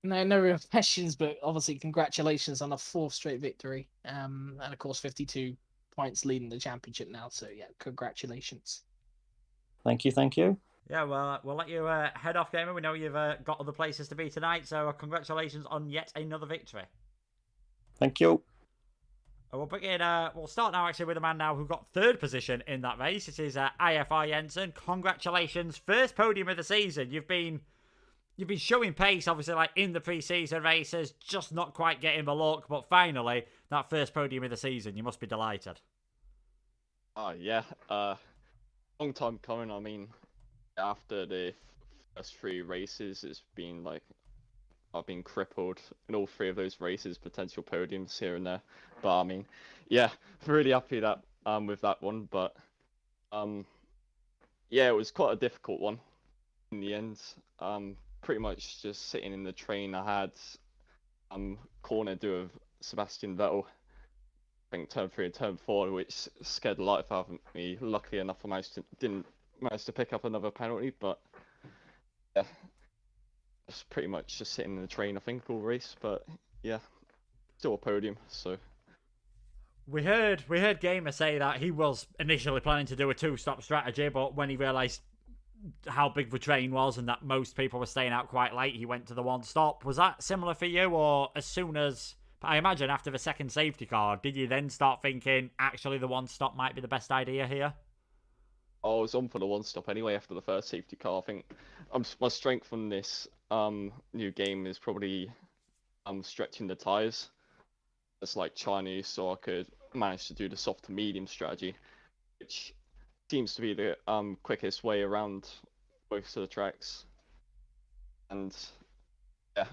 No real questions, but obviously congratulations on a fourth straight victory. And of course 52 points leading the championship now. So yeah, congratulations. Thank you. Yeah, well, we'll let you head off, Gamer. We know you've got other places to be tonight, so congratulations on yet another victory. Thank you. We'll start now actually with a man now who got third position in that race. It is IFR Jensen. Congratulations, first podium of the season. You've been showing pace, obviously, like in the pre-season races, just not quite getting the look. But finally, that first podium of the season, you must be delighted. Oh yeah, long time coming. I mean, after the first three races, it's been like I've been crippled in all three of those races, potential podiums here and there. But I mean, yeah, really happy that with that one. But yeah, it was quite a difficult one in the end. Pretty much just sitting in the train. I had corner do of Sebastian Vettel, think turn 3 and turn 4, which scared the life out of me. Luckily enough, didn't manage to pick up another penalty, but yeah, it's pretty much just sitting in the train, I think, all race. But yeah, still a podium. So We heard Gamer say that he was initially planning to do a 2-stop strategy, but when he realised how big the train was and that most people were staying out quite late, he went to the 1-stop. Was that similar for you, or as soon as, I imagine after the second safety car, did you then start thinking actually the 1-stop might be the best idea here? I was on for the 1-stop anyway after the first safety car. I think my strength on this new game is probably stretching the tires. It's like Chinese, so I could manage to do the soft to medium strategy, which seems to be the quickest way around most of the tracks. And yeah,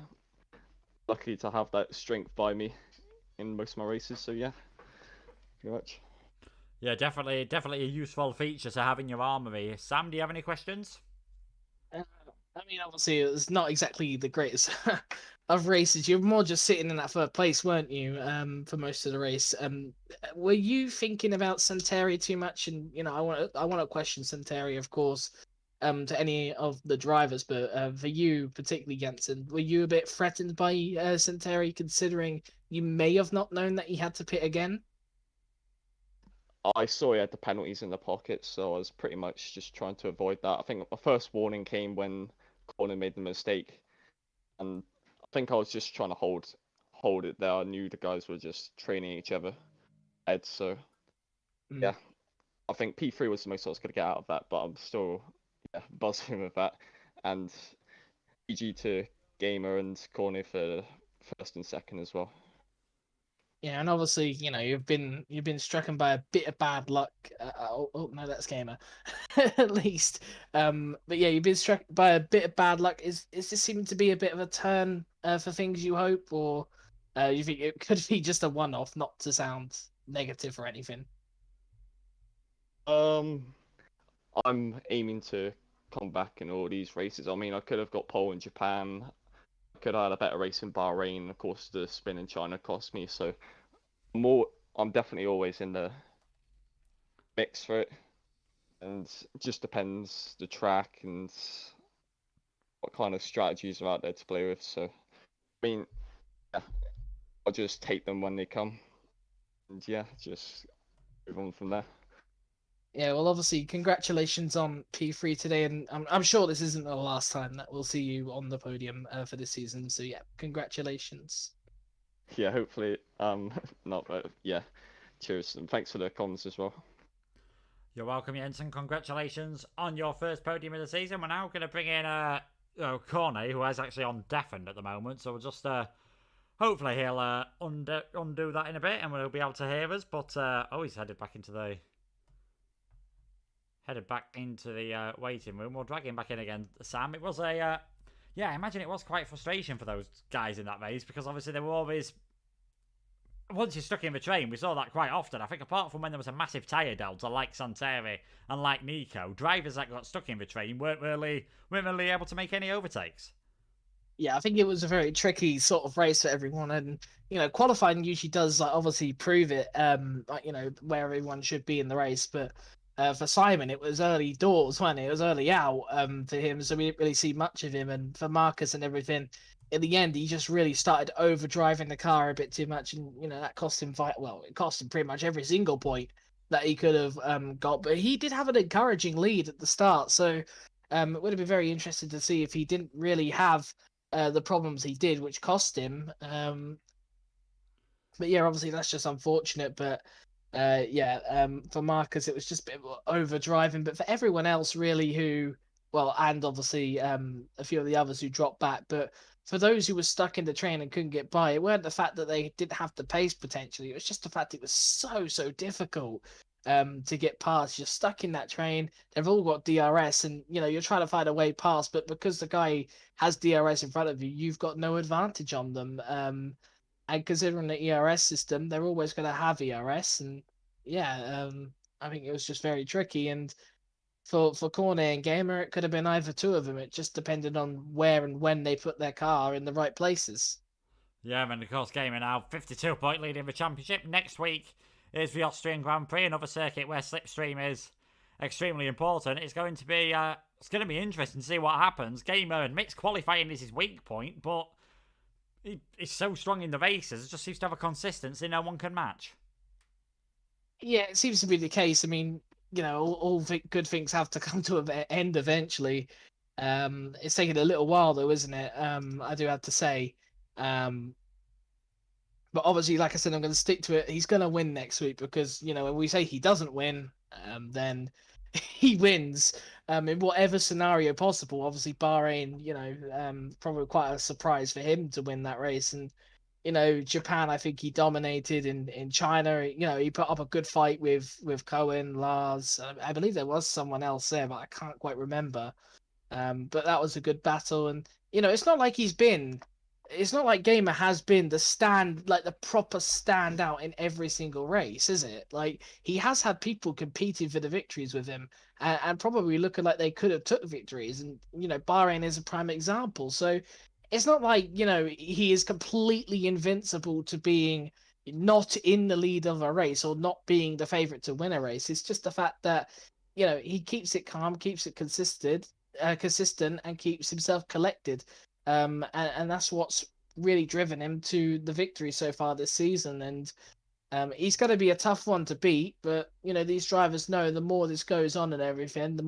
lucky to have that strength by me in most of my races. So yeah, pretty much. Yeah, definitely a useful feature to have in your armory. Sam, do you have any questions? I mean, obviously, it was not exactly the greatest of races. You were more just sitting in that third place, weren't you? For most of the race. Were you thinking about Santeri too much? And I want to question Santeri, of course, to any of the drivers, but for you particularly, Jensen, were you a bit threatened by Santeri, considering you may have not known that he had to pit again? I saw he had the penalties in the pocket, so I was pretty much just trying to avoid that. I think my first warning came when Corner made the mistake, and I think I was just trying to hold it there. I knew the guys were just training each other head, so yeah. I think P3 was the most I was going to get out of that, but I'm still buzzing with that. And GG to Gamer and Corner for first and second as well. Yeah, and obviously, you've been stricken by a bit of bad luck. Oh no, that's Gamer, at least. But yeah, you've been struck by a bit of bad luck. Is this seeming to be a bit of a turn for things you hope, or you think it could be just a one-off, not to sound negative or anything? I'm aiming to come back in all these races. I mean, I could have got pole in Japan. I could have had a better race in Bahrain. Of course, the spin in China cost me. So I'm definitely always in the mix for it, and it just depends the track and what kind of strategies are out there to play with. So, I mean, yeah, I'll just take them when they come, and yeah, just move on from there. Yeah, well, obviously, congratulations on P3 today, and I'm sure this isn't the last time that we'll see you on the podium for this season. So yeah, congratulations. Yeah, hopefully, not, but yeah, cheers, and thanks for the comments as well. You're welcome, Jensen. Congratulations on your first podium of the season. We're now going to bring in Corney, who is actually on deafened at the moment, so we'll just hopefully he'll undo that in a bit, and we'll be able to hear us. But he's headed back into the waiting room. We'll drag him back in again, Sam. It was I imagine it was quite frustration for those guys in that race, because obviously they were always, once you're stuck in the train, we saw that quite often. I think apart from when there was a massive tyre delta like Santeri and like Nico, drivers that got stuck in the train weren't really able to make any overtakes. Yeah, I think it was a very tricky sort of race for everyone, and qualifying usually does obviously prove it, where everyone should be in the race. But for Simon, it was early doors, wasn't it? It was early out for him, so we didn't really see much of him. And for Marcus and everything, in the end, he just really started overdriving the car a bit too much, and that cost him it cost him pretty much every single point that he could have got. But he did have an encouraging lead at the start, so it would have been very interesting to see if he didn't really have the problems he did, which cost him. But yeah, obviously that's just unfortunate. But for Marcus, it was just a bit of overdriving. But for everyone else, really, and obviously a few of the others who dropped back, but for those who were stuck in the train and couldn't get by, it weren't the fact that they didn't have the pace potentially. It was just the fact it was so difficult to get past. You're stuck in that train. They've all got DRS, and you're trying to find a way past, but because the guy has DRS in front of you, you've got no advantage on them. And considering the ERS system, they're always going to have ERS, and I think it was just very tricky. And for Corner and Gamer, it could have been either two of them. It just depended on where and when they put their car in the right places. Yeah, and of course, Gamer now 52-point lead in the championship. Next week is the Austrian Grand Prix, another circuit where slipstream is extremely important. It's going to be interesting to see what happens. Gamer admits qualifying is his weak point, but he's so strong in the races. It just seems to have a consistency no one can match. Yeah, it seems to be the case. I mean, all good things have to come to an end eventually. It's taken a little while though, isn't it? I do have to say. But obviously, like I said, I'm going to stick to it. He's going to win next week because, when we say he doesn't win, then he wins in whatever scenario possible. Obviously, Bahrain, probably quite a surprise for him to win that race. And, Japan, I think he dominated in China. He put up a good fight with Cohen, Lars. I believe there was someone else there, but I can't quite remember. But that was a good battle. And, it's not like Gamer has been the proper standout in every single race, is it? Like, he has had people competing for the victories with him and probably looking like they could have took victories. And, Bahrain is a prime example. So it's not like, he is completely invincible to being not in the lead of a race or not being the favorite to win a race. It's just the fact that, he keeps it calm, keeps it consistent, and keeps himself collected. And that's what's really driven him to the victory so far this season. And he's going to be a tough one to beat. But these drivers know the more this goes on and everything, the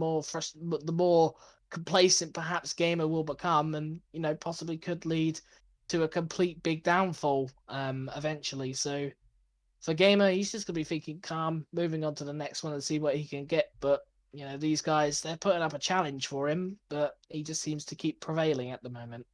more complacent perhaps Gamer will become, and possibly could lead to a complete big downfall eventually. So for Gamer, he's just going to be thinking calm, moving on to the next one and see what he can get. But these guys, they're putting up a challenge for him, but he just seems to keep prevailing at the moment.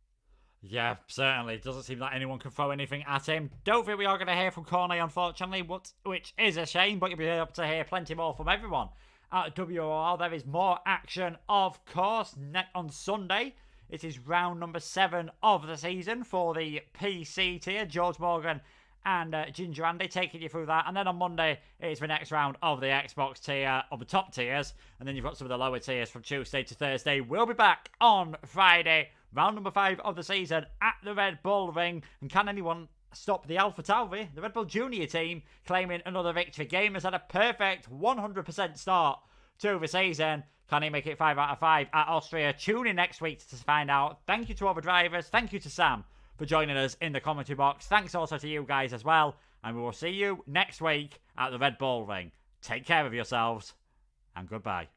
Yeah, certainly. It doesn't seem like anyone can throw anything at him. Don't think we are going to hear from Cornet, unfortunately, which is a shame, but you'll be able to hear plenty more from everyone at WOR. There is more action, of course, on Sunday. It is round number 7 of the season for the PC tier. George Morgan and Ginger Andy taking you through that. And then on Monday, it's the next round of the Xbox tier, of the top tiers. And then you've got some of the lower tiers from Tuesday to Thursday. We'll be back on Friday, round number 5 of the season at the Red Bull Ring. And can anyone stop the Alpha Tauri, the Red Bull Junior team, claiming another victory? Gamers had a perfect 100% start to the season. Can he make it 5 out of 5 at Austria? Tune in next week to find out. Thank you to all the drivers. Thank you to Sam for joining us in the commentary box. Thanks also to you guys as well. And we will see you next week at the Red Bull Ring. Take care of yourselves and goodbye.